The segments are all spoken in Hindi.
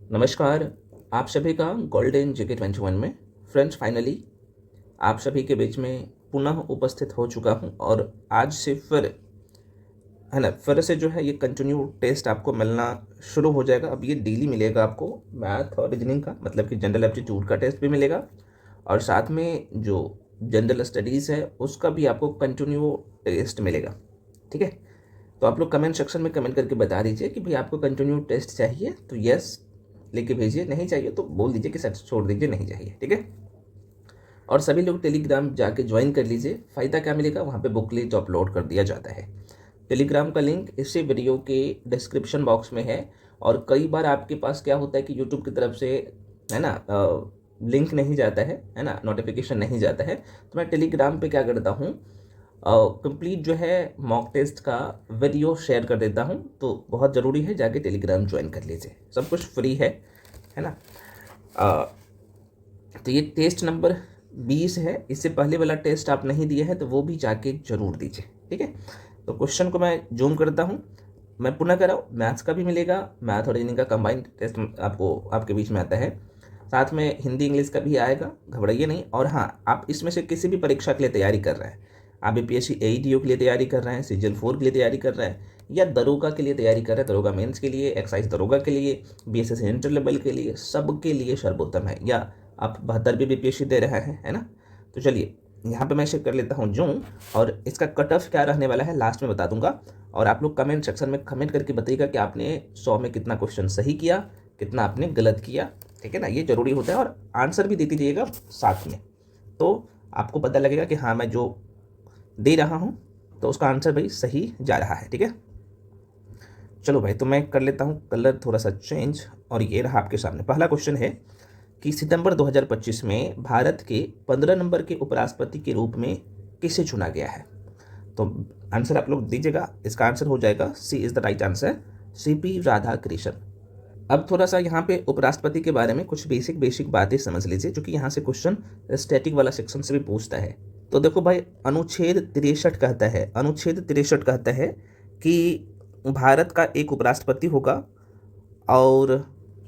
नमस्कार। आप सभी का गोल्डन जीके 21 में फ्रेंड्स फाइनली आप सभी के बीच में पुनः उपस्थित हो चुका हूं और आज से फिर है ना फिर से जो है ये कंटिन्यू टेस्ट आपको मिलना शुरू हो जाएगा। अब ये डेली मिलेगा आपको। मैथ और रीजनिंग का मतलब कि जनरल एप्टीट्यूड का टेस्ट भी मिलेगा और साथ में जो जनरल स्टडीज़ है उसका भी आपको कंटिन्यू टेस्ट मिलेगा। ठीक है, तो आप लोग कमेंट सेक्शन में कमेंट करके बता दीजिए कि भाई आपको कंटिन्यू टेस्ट चाहिए तो यस लेके भेजिए, नहीं चाहिए तो बोल दीजिए कि सर छोड़ दीजिए, नहीं चाहिए। ठीक है, और सभी लोग टेलीग्राम जाके ज्वाइन कर लीजिए। फ़ायदा क्या मिलेगा, वहाँ पे बुकलेट अपलोड कर दिया जाता है। टेलीग्राम का लिंक इसी वीडियो के डिस्क्रिप्शन बॉक्स में है। और कई बार आपके पास क्या होता है कि यूट्यूब की तरफ से है ना लिंक नहीं जाता है ना, नोटिफिकेशन नहीं जाता है, तो मैं टेलीग्राम पे क्या करता हूँ, कंप्लीट जो है मॉक टेस्ट का वीडियो शेयर कर देता हूँ। तो बहुत ज़रूरी है जाके टेलीग्राम ज्वाइन कर लीजिए, सब कुछ फ्री है ना। तो ये टेस्ट नंबर 20 है। इससे पहले वाला टेस्ट आप नहीं दिए हैं तो वो भी जाके जरूर दीजिए। ठीक है, तो क्वेश्चन को मैं जूम करता हूँ, मैं पुनः कराऊँ। मैथ्स का भी मिलेगा, मैथ और रीजनिंग का कंबाइंड टेस्ट आपको आपके बीच में आता है, साथ में हिंदी इंग्लिश का भी आएगा, घबराइए नहीं। और हाँ, आप इसमें से किसी भी परीक्षा के लिए तैयारी कर रहे हैं, आप बीपीएससी एईटीओ के लिए तैयारी कर रहे हैं, सीजीएल 4 के लिए तैयारी कर रहे हैं, या दरोगा के लिए तैयारी कर रहे हैं, दरोगा मेंस के लिए, एक्साइज दरोगा के लिए, बीएसएस इंटर लेवल के लिए, सबके लिए सर्वोत्तम है। या आप 72वीं बीपीएससी दे रहे हैं, है ना। तो चलिए यहाँ पे मैं शेयर कर लेता हूँ जूम, और इसका कट ऑफ क्या रहने वाला है लास्ट में बता दूंगा। और आप लोग कमेंट सेक्शन में कमेंट करके बताइएगा कि आपने 100 में कितना क्वेश्चन सही किया, कितना आपने गलत किया। ठीक है ना, ये जरूरी होता है। और आंसर भी दे दीजिएगा साथ में, तो आपको पता लगेगा कि हाँ मैं जो दे रहा हूँ तो उसका आंसर भाई सही जा रहा है। ठीक है, चलो भाई, तो मैं कर लेता हूँ कलर थोड़ा सा चेंज, और ये रहा आपके सामने। पहला क्वेश्चन है कि सितंबर 2025 में भारत के 15 नंबर के उपराष्ट्रपति के रूप में किसे चुना गया है। तो आंसर आप लोग दीजिएगा, इसका आंसर हो जाएगा C is the right answer, CP Radhakrishnan. अब थोड़ा सा यहाँ पे उपराष्ट्रपति के बारे में कुछ बेसिक बातें समझ लीजिए, क्योंकि यहाँ से क्वेश्चन स्टैटिक वाला सेक्शन से भी पूछता है। तो देखो भाई, अनुच्छेद 63 कहता है, अनुच्छेद 63 कहता है कि भारत का एक उपराष्ट्रपति होगा। और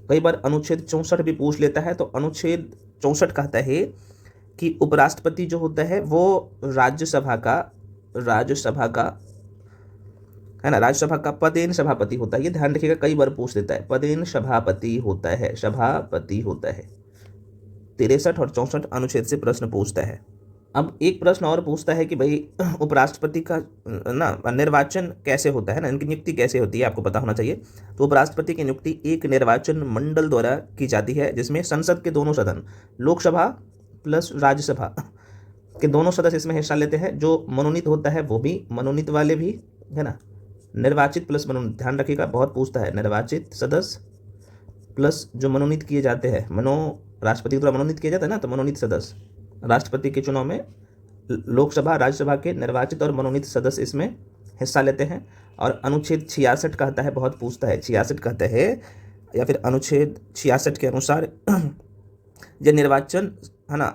कई बार अनुच्छेद 64 भी पूछ लेता है। तो अनुच्छेद 64 कहता है कि उपराष्ट्रपति जो होता है वो राज्यसभा का है ना, राज्यसभा का पदेन सभापति होता है। ये ध्यान रखिएगा, कई बार पूछ देता है, पदेन सभापति होता है, सभापति होता है। 63 और 64 अनुच्छेद से प्रश्न पूछता है। अब एक प्रश्न और पूछता है कि भाई उपराष्ट्रपति का ना निर्वाचन कैसे होता है ना, इनकी नियुक्ति कैसे होती है, आपको पता होना चाहिए। तो उपराष्ट्रपति की नियुक्ति एक निर्वाचन मंडल द्वारा की जाती है, जिसमें संसद के दोनों सदन, लोकसभा प्लस राज्यसभा के दोनों सदस्य इसमें हिस्सा लेते हैं। जो मनोनीत होता है वो भी, मनोनीत वाले भी, है ना। निर्वाचित प्लस मनोनीत, ध्यान रखिएगा, बहुत पूछता है। निर्वाचित सदस्य प्लस जो मनोनीत किए जाते हैं, राष्ट्रपति द्वारा मनोनीत किया जाता है ना, तो मनोनीत सदस्य। राष्ट्रपति के चुनाव में लोकसभा राज्यसभा के निर्वाचित और मनोनीत सदस्य इसमें हिस्सा लेते हैं। और अनुच्छेद 66 कहता है, बहुत पूछता है, 66 कहता है, या फिर अनुच्छेद 66 के अनुसार यह निर्वाचन है ना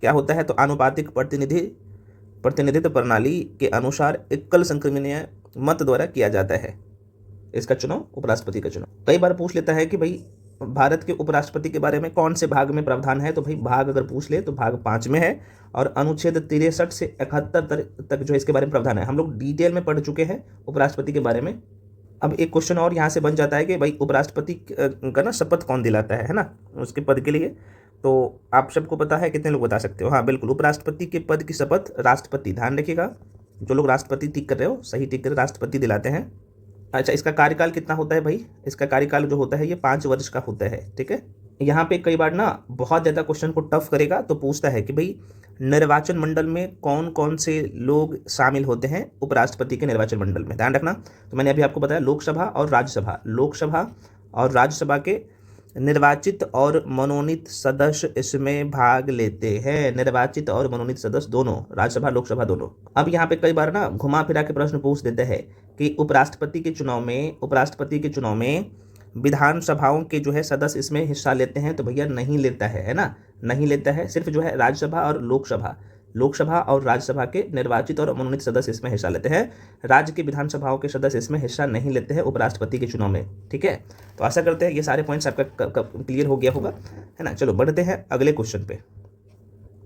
क्या होता है, तो आनुपातिक प्रतिनिधित्व प्रणाली के अनुसार एकल संक्रमणीय मत द्वारा किया जाता है इसका चुनाव, उपराष्ट्रपति का चुनाव। कई बार पूछ लेता है कि भाई भारत के उपराष्ट्रपति के बारे में कौन से भाग में प्रावधान है। तो भाई भाग अगर पूछ ले तो भाग 5 में है, और अनुच्छेद 63 से 71 तक जो है इसके बारे में प्रावधान है। हम लोग डिटेल में पढ़ चुके हैं उपराष्ट्रपति के बारे में। अब एक क्वेश्चन और यहाँ से बन जाता है कि भाई उपराष्ट्रपति का ना शपथ कौन दिलाता है ना, उसके पद के लिए। तो आप सबको पता है, कितने लोग बता सकते हो। हाँ बिल्कुल, उपराष्ट्रपति के पद की शपथ राष्ट्रपति, ध्यान रखिएगा, जो लोग राष्ट्रपति टिक कर रहे हो सही टिक कर, राष्ट्रपति दिलाते हैं। अच्छा, इसका कार्यकाल कितना होता है भाई, इसका कार्यकाल जो होता है ये 5 वर्ष का होता है। ठीक है, यहाँ पे कई बार ना बहुत ज़्यादा क्वेश्चन को टफ करेगा, तो पूछता है कि भाई निर्वाचन मंडल में कौन कौन से लोग शामिल होते हैं उपराष्ट्रपति के निर्वाचन मंडल में, ध्यान रखना। तो मैंने अभी आपको बताया लोकसभा और राज्यसभा, लोकसभा और राज्यसभा के निर्वाचित और मनोनीत सदस्य इसमें भाग लेते हैं, निर्वाचित और मनोनीत सदस्य दोनों, राज्यसभा लोकसभा दोनों। अब यहाँ पे कई बार ना घुमा फिरा के प्रश्न पूछ देते हैं कि उपराष्ट्रपति के चुनाव में विधानसभाओं के जो है सदस्य इसमें हिस्सा लेते हैं। तो भैया नहीं लेता है ना, नहीं लेता है, सिर्फ जो है राज्यसभा और लोकसभा लोकसभा और राज्यसभा के निर्वाचित और मनोनीत सदस्य इसमें हिस्सा लेते हैं। राज्य की विधानसभाओं के सदस्य इसमें हिस्सा नहीं लेते हैं उपराष्ट्रपति के चुनाव में। ठीक है, तो आशा करते हैं ये सारे पॉइंट्स आपका क्लियर हो गया होगा, है ना। चलो बढ़ते हैं अगले क्वेश्चन पे।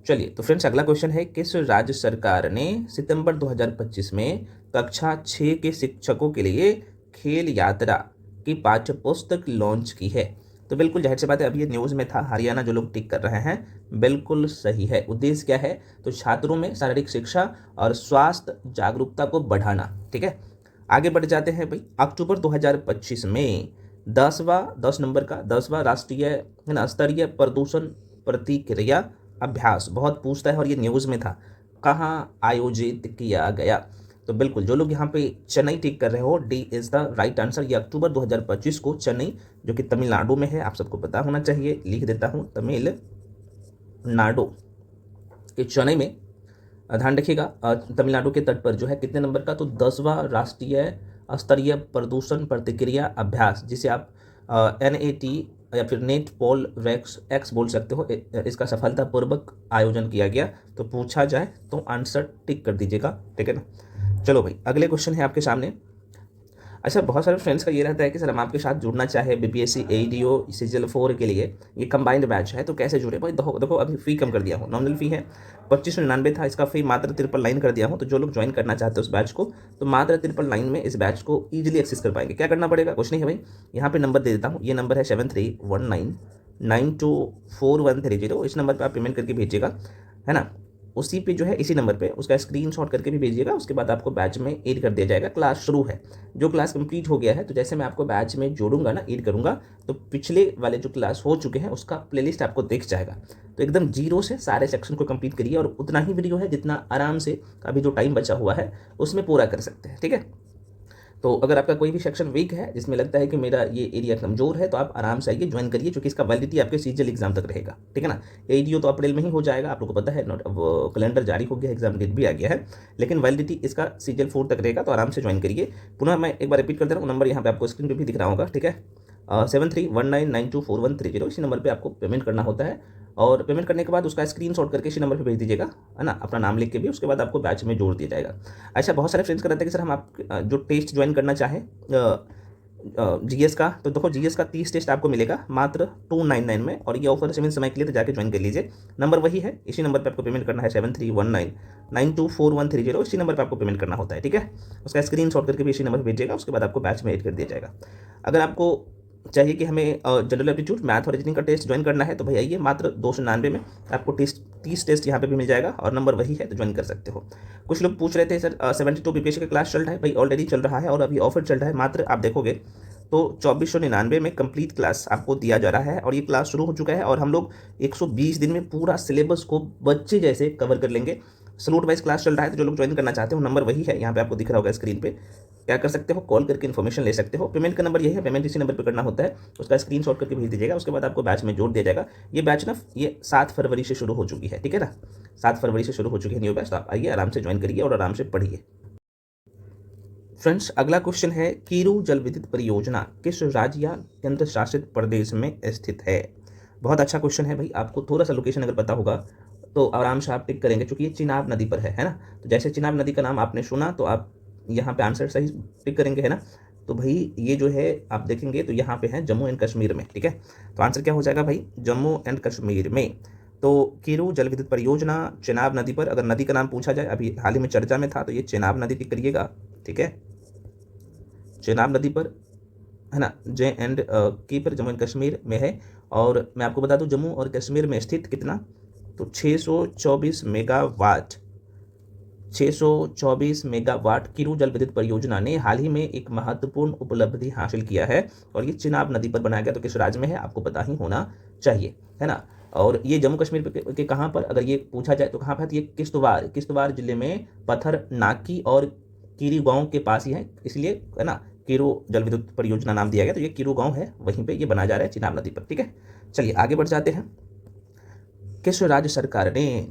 चलिए तो फ्रेंड्स अगला क्वेश्चन है, किस राज्य सरकार ने सितंबर 2025 में कक्षा 6 के शिक्षकों के लिए खेल यात्रा की पाठ्य पुस्तक लॉन्च की है? तो बिल्कुल जाहिर सी बात है, अभी ये न्यूज़ में था, हरियाणा जो लोग टिक कर रहे हैं बिल्कुल सही है। उद्देश्य क्या है? तो छात्रों में शारीरिक शिक्षा और स्वास्थ्य जागरूकता को बढ़ाना। ठीक है, आगे बढ़ जाते हैं भाई। अक्टूबर 2025 में 10 नंबर का 10वां राष्ट्रीय है ना स्तरीय प्रदूषण प्रतिक्रिया अभ्यास, बहुत पूछता है और ये न्यूज़ में था, कहाँ आयोजित किया गया? तो बिल्कुल जो लोग यहाँ पे चेन्नई टिक कर रहे हो, D is the right answer. ये अक्टूबर 2025 को चेन्नई, जो कि तमिलनाडु में है, आप सबको पता होना चाहिए, लिख देता हूँ तमिलनाडु के चेन्नई में, ध्यान रखिएगा, तमिलनाडु के तट पर जो है कितने नंबर का? तो 10वां राष्ट्रीय स्तरीय प्रदूषण प्रतिक्रिया अभ्यास, जिसे आप NAT या फिर नेट पोल वैक्स एक्स बोल सकते हो, इसका सफलतापूर्वक आयोजन किया गया। तो पूछा जाए तो आंसर टिक कर दीजिएगा, ठीक है ना। चलो भाई अगले क्वेश्चन है आपके सामने। अच्छा, बहुत सारे फ्रेंड्स का ये रहता है कि सर हम आपके साथ जुड़ना चाहे BPSC ADO CGL 4 के लिए, ये कंबाइंड बैच है, तो कैसे जुड़े भाई? देखो अभी फ़ी कम कर दिया हूँ, नॉमिनल फ़ी है 2599 था, इसका फ़ी मात्र 999 कर दिया हूँ। तो जो लोग ज्वाइन करना चाहते हैं उस बैच को, तो मात्र 999 में इस बैच को ईजिली एक्सेस कर पाएंगे। क्या करना पड़ेगा? कुछ नहीं है भाई, यहाँ पर नंबर दे देता हूँ, ये नंबर है 7319924130। इस नंबर पर आप पेमेंट करके भेजिएगा, है ना। उसी पे जो है, इसी नंबर पे उसका स्क्रीनशॉट करके भी भेजिएगा। उसके बाद आपको बैच में ऐड कर दिया जाएगा। क्लास शुरू है, जो क्लास कंप्लीट हो गया है, तो जैसे मैं आपको बैच में जोड़ूंगा ना, ऐड करूंगा, तो पिछले वाले जो क्लास हो चुके हैं उसका प्लेलिस्ट आपको दिख जाएगा। तो एकदम जीरो से सारे सेक्शन को कंप्लीट करिए, और उतना ही वीडियो है जितना आराम से अभी जो टाइम बचा हुआ है उसमें पूरा कर सकते हैं। ठीक है, तो अगर आपका कोई भी सेक्शन वीक है, जिसमें लगता है कि मेरा ये एरिया कमजोर है, तो आप आराम से आइए, ज्वाइन करिए, क्योंकि इसका वैलिडिटी आपके CGL एग्जाम तक रहेगा। ठीक है ना। ADO तो अप्रैल में ही हो जाएगा, आप लोगों को पता है, नोट कैलेंडर जारी हो गया, एग्जाम डेट भी आ गया है, लेकिन वैलिडिटी इसका CGL 4 तक रहेगा। तो आराम से ज्वाइन करिए। पुनः मैं एक बार रिपीट कर दे रहा हूँ, नंबर यहाँ पे आपको स्क्रीन पर भी दिख रहा होगा। ठीक है, 7319924130, इसी नंबर पर आपको पेमेंट करना होता है। और पेमेंट करने के बाद उसका स्क्रीनशॉट करके इसी नंबर पे भेज दीजिएगा, है ना, अपना नाम लिख के भी। उसके बाद आपको बैच में जोड़ दिया जाएगा। अच्छा, बहुत सारे फ्रेंड्स कहते हैं कि सर हम आप जो टेस्ट ज्वाइन करना चाहें GS का, तो देखो GS का 30 टेस्ट आपको मिलेगा मात्र 299 में, और ये ऑफर 7 समय के लिए, तो जाके ज्वाइन कर लीजिए। नंबर वही है, इसी नंबर पर आपको पेमेंट करना है, 7319924130, इसी नंबर पर आपको पेमेंट करना होता है। ठीक है, उसका स्क्रीनशॉट करके भी इसी नंबर पर भेजिएगा। उसके बाद आपको बैच में ऐड कर दिया जाएगा। अगर आपको चाहिए कि हमें जनरल एप्टीट्यूड, मैथ और रीजनिंग का टेस्ट ज्वाइन करना है, तो भाई आइए, मात्र 299 में आपको 30 टेस्ट यहाँ पे भी मिल जाएगा, और नंबर वही है, तो ज्वाइन कर सकते हो। कुछ लोग पूछ रहे थे सर 72 BPSC का क्लास चल रहा है, भाई ऑलरेडी चल रहा है, और अभी ऑफर चल रहा है। मात्र आप देखोगे तो 2499 में कंप्लीट क्लास आपको दिया जा रहा है, और ये क्लास शुरू हो चुका है, और हम लोग 120 दिन में पूरा सिलेबस को बच्चे जैसे कवर कर लेंगे। स्लॉट वाइज क्लास चल रहा है, तो जो लोग ज्वाइन करना चाहते हो, नंबर वही है, यहाँ पे आपको दिख रहा होगा स्क्रीन पे। क्या कर सकते हो? कॉल करके इन्फॉर्मेशन ले सकते हो। पेमेंट का नंबर यही है, पेमेंट इसी नंबर पर करना होता है, उसका स्क्रीनशॉट करके भेज दीजिएगा। उसके बाद आपको बैच में जोड़ दिया जाएगा। ये बैच ना, ये 7 फरवरी से शुरू हो चुकी है। ठीक है ना, 7 फरवरी से शुरू हो चुकी है न्यू बैच। तो आप आइए, आराम से ज्वाइन करिए और आराम से पढ़िए। फ्रेंड्स अगला क्वेश्चन है, कीरू जल विद्युत परियोजना किस राज्य या केंद्र शासित प्रदेश में स्थित है? बहुत अच्छा क्वेश्चन है भाई। आपको थोड़ा सा लोकेशन अगर पता होगा तो आराम से आप टिक करेंगे, क्योंकि ये चिनाब नदी पर है ना। तो जैसे चिनाब नदी का नाम आपने सुना, तो आप यहाँ पे आंसर सही टिक करेंगे, है ना। तो भाई ये जो है आप देखेंगे तो यहाँ पे है जम्मू एंड कश्मीर में। ठीक है, तो आंसर क्या हो जाएगा भाई? जम्मू एंड कश्मीर में। तो कीरू जल विद्युत परियोजना चिनाब नदी पर, अगर नदी का नाम पूछा जाए, अभी हाल ही में चर्चा में था, तो ये चिनाब नदी टिक करिएगा। ठीक है, चिनाब नदी पर, है ना, JNK पर, जम्मू एंड कश्मीर में है। और मैं आपको बता दूं, जम्मू और कश्मीर में स्थित कितना, तो 624 मेगावाट 624 मेगावाट कीरू जल विद्युत परियोजना ने हाल ही में एक महत्वपूर्ण उपलब्धि हासिल किया है, और ये चिनाब नदी पर बनाया गया। तो किस राज्य में है आपको पता ही होना चाहिए, है ना। और ये जम्मू कश्मीर के कहाँ पर, अगर ये पूछा जाए तो कहाँ पर है? तो ये किश्तवाड़ जिले में पत्थर नाकी और कीरू गांव के पास ही है, इसलिए, है ना, कीरू जल विद्युत परियोजना नाम दिया गया। तो ये कीरू गांव है, वहीं पे ये बनाया जा रहा है, चिनाब नदी पर। ठीक है, चलिए आगे बढ़ जाते हैं। किस राज्य सरकार ने,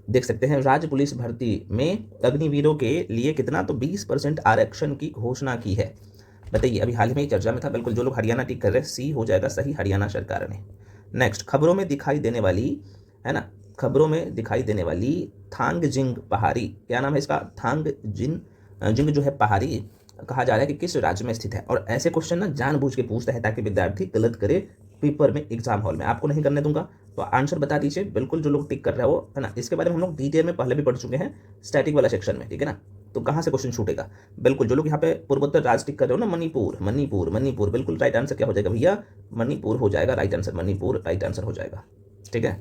देख सकते हैं, राज्य पुलिस भर्ती में अग्निवीरों के लिए कितना, तो 20% आरक्षण की घोषणा की है। बताइए, अभी हाल ही में ही चर्चा में था। बिल्कुल जो लोग हरियाणा टिक कर रहे हैं, C हो जाएगा सही, हरियाणा सरकार ने। नेक्स्ट, खबरों में दिखाई देने वाली, है ना, खबरों में दिखाई देने वाली थांगजिंग पहाड़ी, क्या नाम है इसका, थांगजिंग जिंग जो है पहाड़ी, कहा जा रहा है कि किस राज्य में स्थित है। और ऐसे क्वेश्चन ना जानबूझ के पूछता है ताकि विद्यार्थी गलत करे पेपर में, एग्जाम हॉल में। आपको नहीं करने दूंगा, तो आंसर बता दीजिए बिल्कुल, जो लोग टिक कर रहे हो, है ना। इसके बारे में हम लोग डिटेल में पहले भी पढ़ चुके हैं स्टैटिक वाला सेक्शन में, ठीक है ना। तो कहाँ से क्वेश्चन छूटेगा, बिल्कुल। जो लोग यहाँ पे पूर्वोत्तर राज्य टिक कर रहे हो ना, मणिपुर मणिपुर मणिपुर, बिल्कुल राइट आंसर क्या हो जाएगा भैया, मणिपुर हो जाएगा right answer, Manipur right answer हो जाएगा, ठीक है।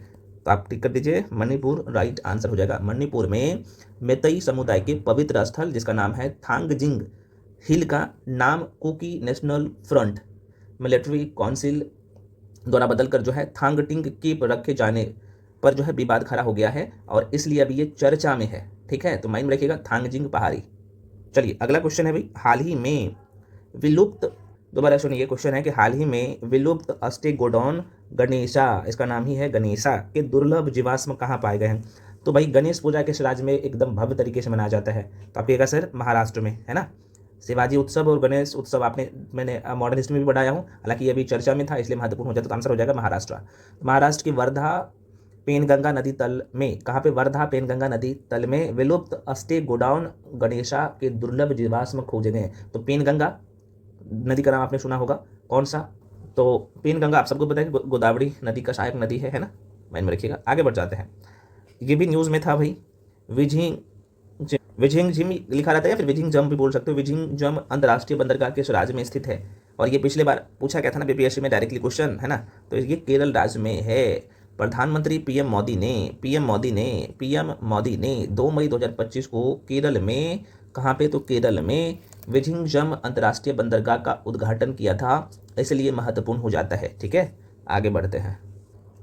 तो आप टिक कर दीजिए, मणिपुर राइट आंसर हो जाएगा। मणिपुर में मेतई समुदाय के पवित्र स्थल जिसका नाम है थांगजिंग हिल का नाम Kuki national front military council द्वारा बदलकर जो है थांगटिंग कीप रखे जाने पर जो है विवाद खड़ा हो गया है, और इसलिए अभी ये चर्चा में है, ठीक है। तो माइंड में रखिएगा थांगजिंग पहाड़ी। चलिए अगला क्वेश्चन है भाई, हाल ही में विलुप्त, दोबारा सुनिए, ये क्वेश्चन है कि हाल ही में विलुप्त अस्टेगोडॉन गणेशा, इसका नाम ही है गणेशा, के दुर्लभ जीवाश्म कहाँ पाए गए हैं। तो भाई गणेश पूजा किस राज्य में एकदम भव्य तरीके से मनाया जाता है, तो आप कहिएगा सर महाराष्ट्र में, है ना। शिवाजी उत्सव और गणेश उत्सव मैंने मॉडर्न हिस्ट्री में भी पढ़ाया हूँ, हालांकि ये भी चर्चा में था इसलिए महत्वपूर्ण हो जाता, तो आंसर हो जाएगा महाराष्ट्र। महाराष्ट्र की वर्धा पेनगंगा नदी तल में, कहाँ पे, वर्धा पेनगंगा नदी तल में विलुप्त अस्टेगोडाउन गणेशा के दुर्लभ जीवाश्म खोजे गए हैं। तो पेनगंगा नदी का नाम आपने सुना होगा, कौन सा, तो पेनगंगा आप सबको पता है कि गोदावरी नदी का सहायक नदी है ना, माइंड में रखिएगा। आगे बढ़ जाते हैं, ये भी न्यूज़ में था भाई, विझिंग विझिंग जिम लिखा रहता है या फिर विझिंग जम भी बोल सकते हो। विझिंग जम अंतर्राष्ट्रीय बंदरगाह किस राज्य में स्थित है, और ये पिछले बार पूछा गया था ना बीपीएससी में डायरेक्टली क्वेश्चन, है ना। तो ये केरल राज्य में है। प्रधानमंत्री पीएम मोदी ने 2 मई 2025 को केरल में, कहाँ पे, तो केरल में विझिंग जम अंतर्राष्ट्रीय बंदरगाह का उद्घाटन किया था, इसलिए महत्वपूर्ण हो जाता है, ठीक है। आगे बढ़ते हैं,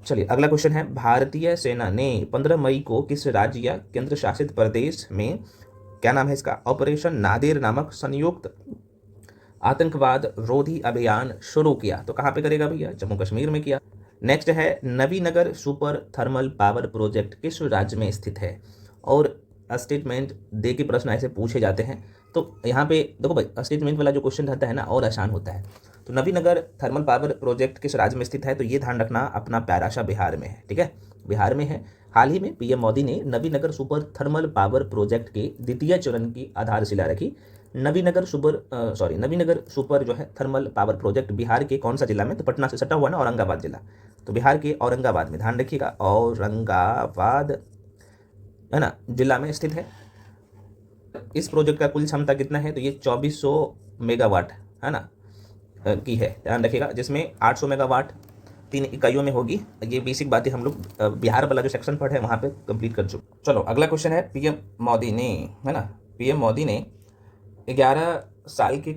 चलिए अगला क्वेश्चन है, भारतीय सेना ने 15 मई को किस राज्य या केंद्र शासित प्रदेश में, क्या नाम है इसका, ऑपरेशन नादिर नामक संयुक्त आतंकवाद रोधी अभियान शुरू किया। तो कहाँ पे करेगा भैया, जम्मू कश्मीर में किया। नेक्स्ट है, Nabinagar super thermal power project किस राज्य में स्थित है, और स्टेटमेंट दे के प्रश्न ऐसे पूछे जाते हैं। तो यहाँ पे देखो भाई, स्टेटमेंट वाला जो क्वेश्चन रहता है ना और आसान होता है। तो नवीनगर थर्मल पावर प्रोजेक्ट किस राज्य में स्थित है, तो ये ध्यान रखना, अपना प्यारा सा बिहार में है, ठीक है, बिहार में है। हाल ही में पीएम मोदी ने Nabinagar super thermal power project के द्वितीय चरण की आधारशिला रखी। नवीनगर सुपर जो है थर्मल पावर प्रोजेक्ट बिहार के कौन सा जिला में, तो पटना से सटा हुआ ना, औरंगाबाद जिला। तो बिहार के औरंगाबाद में, ध्यान रखिएगा, औरंगाबाद, है ना, जिला में स्थित है। इस प्रोजेक्ट का कुल क्षमता कितना है, तो ये 2400 मेगावाट, है ना, की है, ध्यान रखिएगा, जिसमें 800 मेगावाट 3 इकाइयों में होगी। ये बेसिक बातें हम लोग बिहार वाला जो सेक्शन पढ़े हैं वहाँ पे कंप्लीट कर चुके। चलो अगला क्वेश्चन है, पीएम मोदी ने, है ना, पीएम मोदी ने 11 साल के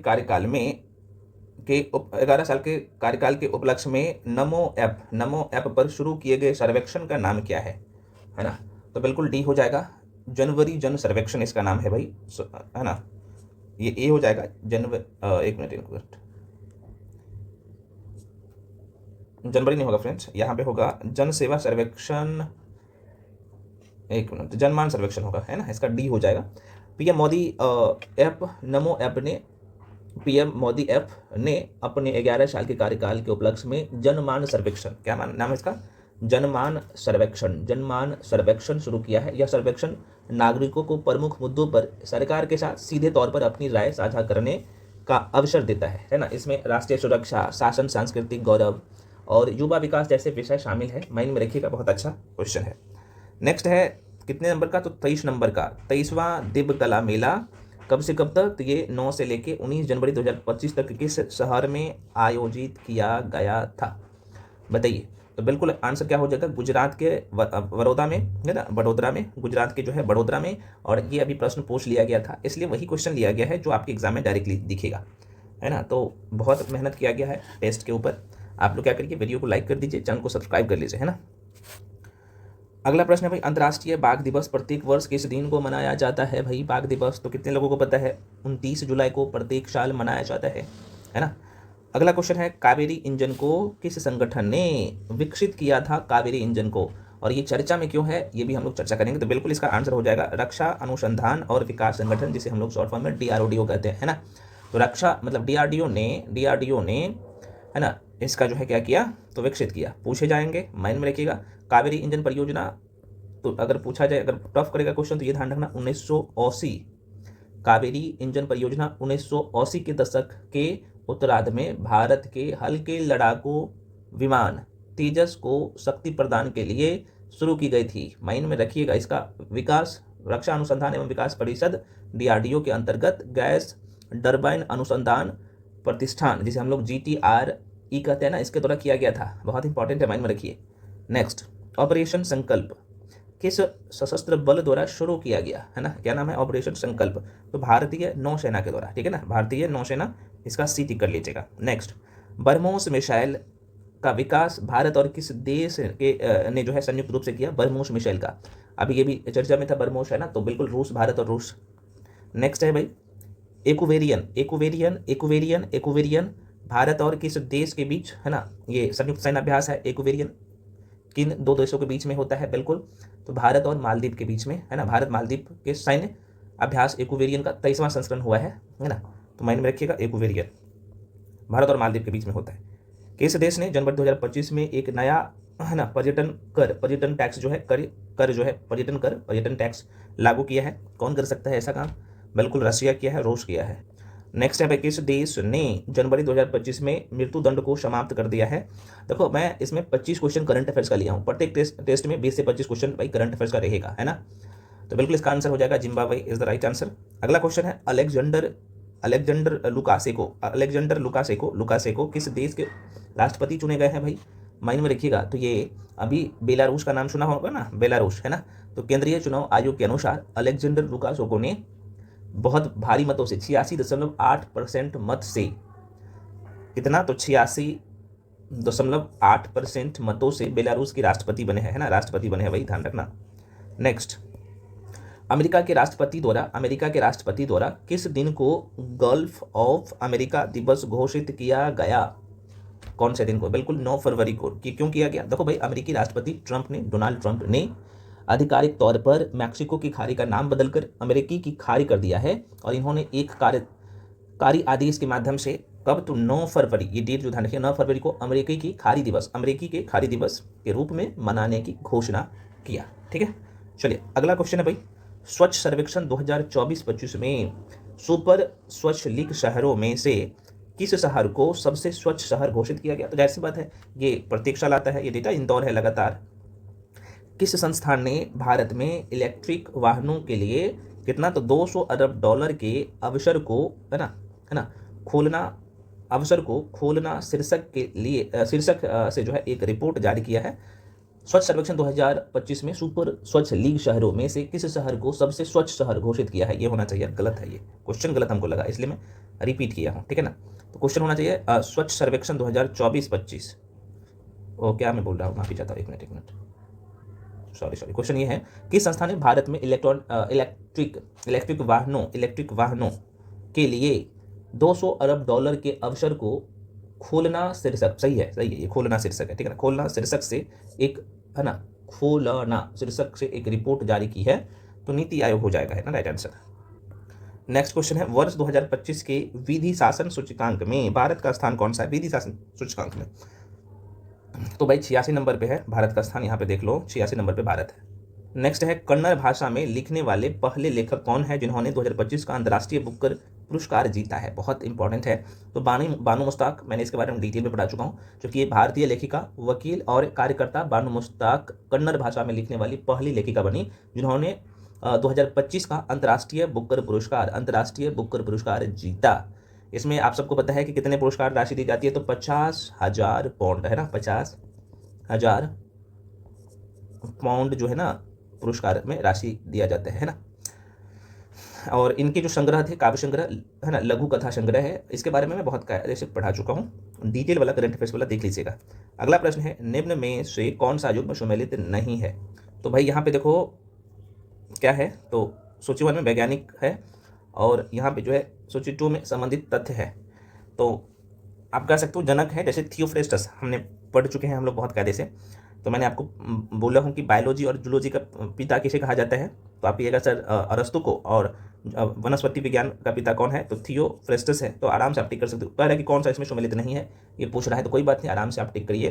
कार्यकाल के उपलक्ष्य में नमो ऐप पर शुरू किए गए सर्वेक्षण का नाम क्या है ना। तो बिल्कुल डी हो जाएगा, जनवरी जन सर्वेक्षण इसका नाम है भाई, है ना। ये ए हो जाएगा, एक मिनट, जनवरी नहीं होगा फ्रेंड्स, यहाँ पे होगा जन सेवा सर्वेक्षण, एक मिनट, जनमान सर्वेक्षण होगा, है ना, इसका डी हो जाएगा। पीएम मोदी ऐप ने अपने 11 साल के कार्यकाल के उपलक्ष्य में जनमान सर्वेक्षण, क्या नाम है इसका, जनमान सर्वेक्षण शुरू किया है। यह सर्वेक्षण नागरिकों को प्रमुख मुद्दों पर सरकार के साथ सीधे तौर पर अपनी राय साझा करने का अवसर देता है ना। इसमें राष्ट्रीय सुरक्षा, शासन, सांस्कृतिक गौरव और युवा विकास जैसे विषय शामिल है, माइंड में रखिएगा, बहुत अच्छा क्वेश्चन है। नेक्स्ट है कितने नंबर का, तो 23 नंबर का, 23वां दिव्य कला मेला कब से कब तक, तो ये 9 से लेके 19 जनवरी 2025 तक किस शहर में आयोजित किया गया था, बताइए। तो बिल्कुल आंसर क्या हो जाएगा, गुजरात के वडोदरा में, है ना, वडोदरा में, गुजरात के जो है वडोदरा में। और ये अभी प्रश्न पूछ लिया गया था, इसलिए वही क्वेश्चन लिया गया है जो आपके एग्जाम में डायरेक्टली दिखेगा, है ना। तो बहुत मेहनत किया गया है टेस्ट के ऊपर। आप लोग क्या करिए, वीडियो को लाइक कर दीजिए, चैनल को सब्सक्राइब कर लीजिए, है ना। अगला प्रश्न है भाई, अंतर्राष्ट्रीय बाघ दिवस प्रत्येक वर्ष किस दिन को मनाया जाता है भाई, बाघ दिवस तो कितने लोगों को पता है, 29 जुलाई को प्रत्येक साल मनाया जाता है ना। अगला क्वेश्चन है, कावेरी इंजन को किस संगठन ने विकसित किया था, कावेरी इंजन को, और ये चर्चा में क्यों है, ये भी हम लोग चर्चा करेंगे। तो बिल्कुल इसका आंसर हो जाएगा रक्षा अनुसंधान और विकास संगठन, जिसे हम लोग शॉर्ट फॉर्म में DRDO कहते हैं, है ना। तो रक्षा मतलब DRDO ने, है ना, इसका जो है क्या किया, तो विकसित किया, पूछे जाएंगे, माइंड में रखिएगा। कावेरी इंजन परियोजना तो अगर पूछा जाए, अगर टफ करेगा क्वेश्चन तो ये ध्यान रखना 1980 कावेरी इंजन परियोजना 1980 के दशक के उत्तरार्ध में भारत के हल्के लड़ाकू विमान तेजस को शक्ति प्रदान के लिए शुरू की गई थी। माइंड में रखिएगा, इसका विकास रक्षा अनुसंधान एवं विकास परिषद DRDO के अंतर्गत गैस टरबाइन अनुसंधान प्रतिष्ठान, जिसे हम लोग GTRE कहते हैं ना, इसके द्वारा किया गया था। बहुत इंपॉर्टेंट है, माइंड में रखिए। नेक्स्ट, ऑपरेशन संकल्प किस सशस्त्र बल द्वारा शुरू किया गया है ना, क्या नाम है? ऑपरेशन संकल्प। तो भारतीय नौसेना के द्वारा, ठीक है ना, भारतीय नौसेना, इसका सी टिक कर लीजिएगा। नेक्स्ट, ब्रह्मोस मिसाइल का विकास भारत और किस देश के ने जो है संयुक्त रूप से किया? ब्रह्मोस मिसाइल का, अभी ये भी चर्चा में था ब्रह्मोस, है ना, तो बिल्कुल रूस, भारत और रूस। नेक्स्ट है भाई Aquarian, Aquarian, Aquarian, Aquarian Bharat और किस देश के बीच, है ना, ये संयुक्त सैन्य अभ्यास है। एक्वेरियन किन दो देशों के बीच में होता है? बिल्कुल, तो भारत और मालदीव के बीच में, है ना, भारत मालदीव के सैन्य अभ्यास एक्वेरियन का 23वां संस्करण हुआ है ना, तो माइंड में रखिएगा एक्वेरियन भारत और मालदीव के बीच में होता है। किस देश ने जनवरी 2025 में एक नया, है ना, पर्यटन टैक्स जो है, कर जो है, पर्यटन टैक्स लागू किया है? कौन कर सकता है ऐसा काम? बिल्कुल रशिया किया है, रूस किया है। नेक्स्ट है भाई, किस देश ने जनवरी 2025 में मृत्यु दंड को समाप्त कर दिया है? देखो, मैं इसमें 25 क्वेश्चन करंट अफेयर्स का लिया हूँ, प्रत्येक टेस्ट में 20 से 25 क्वेश्चन भाई करंट अफेयर्स का रहेगा, है ना, तो बिल्कुल इसका आंसर हो जाएगा Zimbabwe is the right answer. अगला क्वेश्चन है अलेक्जेंडर लुकासेको किस देश के राष्ट्रपति चुने गए हैं भाई? माइंड में रखिएगा, तो ये अभी बेलारूस का नाम सुना होगा ना, बेलारूस, है ना, तो केंद्रीय चुनाव आयोग के अनुसार अलेक्जेंडर लुकासेको ने बहुत भारी मतों से 86.8% मत से, कितना, तो 86.8% मतों से बेलारूस के राष्ट्रपति बने हैं, है ना, राष्ट्रपति बने हैं भाई, ध्यान रखना। नेक्स्ट, अमेरिका के राष्ट्रपति द्वारा किस दिन को गल्फ ऑफ अमेरिका दिवस घोषित किया गया? कौन से दिन को? बिल्कुल 9 फरवरी को। क्यों किया गया? देखो भाई, अमेरिकी राष्ट्रपति डोनाल्ड ट्रंप ने आधिकारिक तौर पर मैक्सिको की खाड़ी का नाम बदलकर अमेरिकी की खाड़ी कर दिया है, और इन्होंने एक कार्यकारी आदेश के माध्यम से, कब, तो 9 फरवरी, ये डेट जो ध्यान रखिए, 9 फरवरी को अमेरिकी के खाड़ी दिवस के रूप में मनाने की घोषणा किया। ठीक है, चलिए अगला क्वेश्चन है भाई, स्वच्छ सर्वेक्षण 2024-25 में सुपर स्वच्छ लीग शहरों में से किस शहर को सबसे स्वच्छ शहर घोषित किया गया? तो जाहिर सी बात है, ये प्रत्येक साल आता है ये डेटा, इंदौर है लगातार। किस संस्थान ने भारत में इलेक्ट्रिक वाहनों के लिए कितना, तो $200 अरब के अवसर को, है ना, खोलना शीर्षक से जो है एक रिपोर्ट जारी किया है। स्वच्छ सर्वेक्षण 2025 में सुपर स्वच्छ लीग शहरों में से किस शहर को सबसे स्वच्छ शहर घोषित किया है? ये होना चाहिए, गलत है, ये क्वेश्चन गलत हमको लगा, इसलिए मैं रिपीट किया हूँ, ठीक है ना। तो क्वेश्चन होना चाहिए स्वच्छ सर्वेक्षण 2024-25। ओ, क्या मैं बोल रहा हूँ, माफी चाहता हूँ, एक मिनट, सॉरी। क्वेश्चन ये है, किस संस्था ने भारत में इलेक्ट्रिक वाहनों के लिए $200 अरब के अवसर को खोलना शीर्षक, सही है, ये खोलना शीर्षक है, ठीक है ना, खोलना शीर्षक से एक, है ना, खोलना शीर्षक से एक रिपोर्ट जारी की है? तो नीति आयोग हो जाएगा, है ना, राइट आंसर। नेक्स्ट क्वेश्चन है, वर्ष 2025 के विधि शासन सूचकांक में भारत का स्थान कौन सा है? विधि शासन सूचकांक में तो भाई 86 नंबर पे है भारत का स्थान, यहाँ पे देख लो, 86 नंबर पे भारत है। नेक्स्ट है, कन्नड़ भाषा में लिखने वाले पहले लेखक कौन है जिन्होंने 2025 का अंतर्राष्ट्रीय बुकर पुरस्कार जीता है? बहुत इंपॉर्टेंट है। तो बानू मुश्ताक, मैंने इसके बारे में डिटेल में पढ़ा चुका हूँ, क्योंकि ये भारतीय लेखिका, वकील और कार्यकर्ता बानू मुश्ताक कन्नड़ भाषा में लिखने वाली पहली लेखिका बनी जिन्होंने 2025 का अंतर्राष्ट्रीय बुकर पुरस्कार जीता। इसमें आप सबको पता है कि कितने पुरस्कार राशि दी जाती है? तो 50,000 पाउंड, है ना, 50,000 पाउंड जो है ना पुरस्कार में राशि दिया जाता है ना। और इनके जो संग्रह थे, काव्य संग्रह, है ना, लघु कथा संग्रह है, इसके बारे में मैं बहुत जैसे पढ़ा चुका हूँ, डिटेल वाला करंट अफेयर्स वाला देख लीजिएगा। अगला प्रश्न है, निम्न में से कौन सा युग्म सम्मिलित नहीं है? तो भाई यहाँ पे देखो क्या है, तो सूची 1 में वैज्ञानिक है, और यहाँ पे जो है सूची 2 में संबंधित तथ्य है। तो आप कह सकते हो जनक है, जैसे थियोफ्रेस्टस हमने पढ़ चुके हैं हम लोग बहुत कायदे से। तो मैंने आपको बोला हूँ कि बायोलॉजी और जूलॉजी का पिता किसे कहा जाता है? तो आप कहिएगा सर अरस्तु को। और वनस्पति विज्ञान का पिता कौन है? तो थियोफ्रेस्टस है। तो आराम से आप टिक कर सकते हो। कह रहा है कि कौन सा इसमें सम्मिलित नहीं है, ये पूछ रहा है, तो कोई बात नहीं, आराम से आप टिक करिए।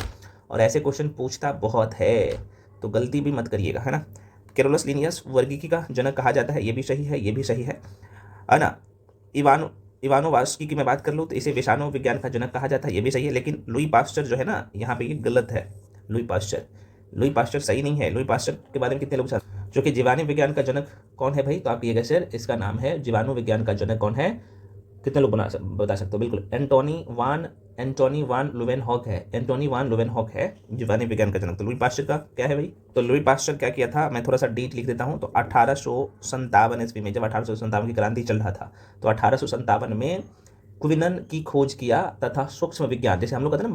और ऐसे क्वेश्चन पूछता बहुत है, तो गलती भी मत करिएगा, है ना। कैरोलस लिनियस वर्गीकी का जनक कहा जाता है, ये भी सही है, ये भी सही है ना। इवानोवास्की की मैं बात कर लूँ तो इसे विषाणु विज्ञान का जनक कहा जाता है, ये भी सही है। लेकिन लुई पास्चर जो है ना, यहाँ पे ये गलत है। लुई पास्चर सही नहीं है। लुई पास्चर के बारे में कितने लोग जानते हैं? जो कि जीवाणु विज्ञान का जनक कौन है भाई? तो आप ये सर, इसका नाम है जीवाणु विज्ञान का जनक कौन है? कितने लोग बता सकते हो? बिल्कुल, एंटोनी वान लुवेनहॉक है। एंटोनी वान लुवेनहॉक है जीवाणु विज्ञान का जनक। तो लुई पास्चर का क्या है भाई? तो लुई पास्चर क्या किया था, मैं थोड़ा सा डेट लिख देता हूँ। तो 1857 ईस्वी में, जब 1857 की क्रांति चल रहा था, तो 1857 में क्विनन की खोज किया तथा सूक्ष्म विज्ञान, जैसे हम लोग कहते हैं ना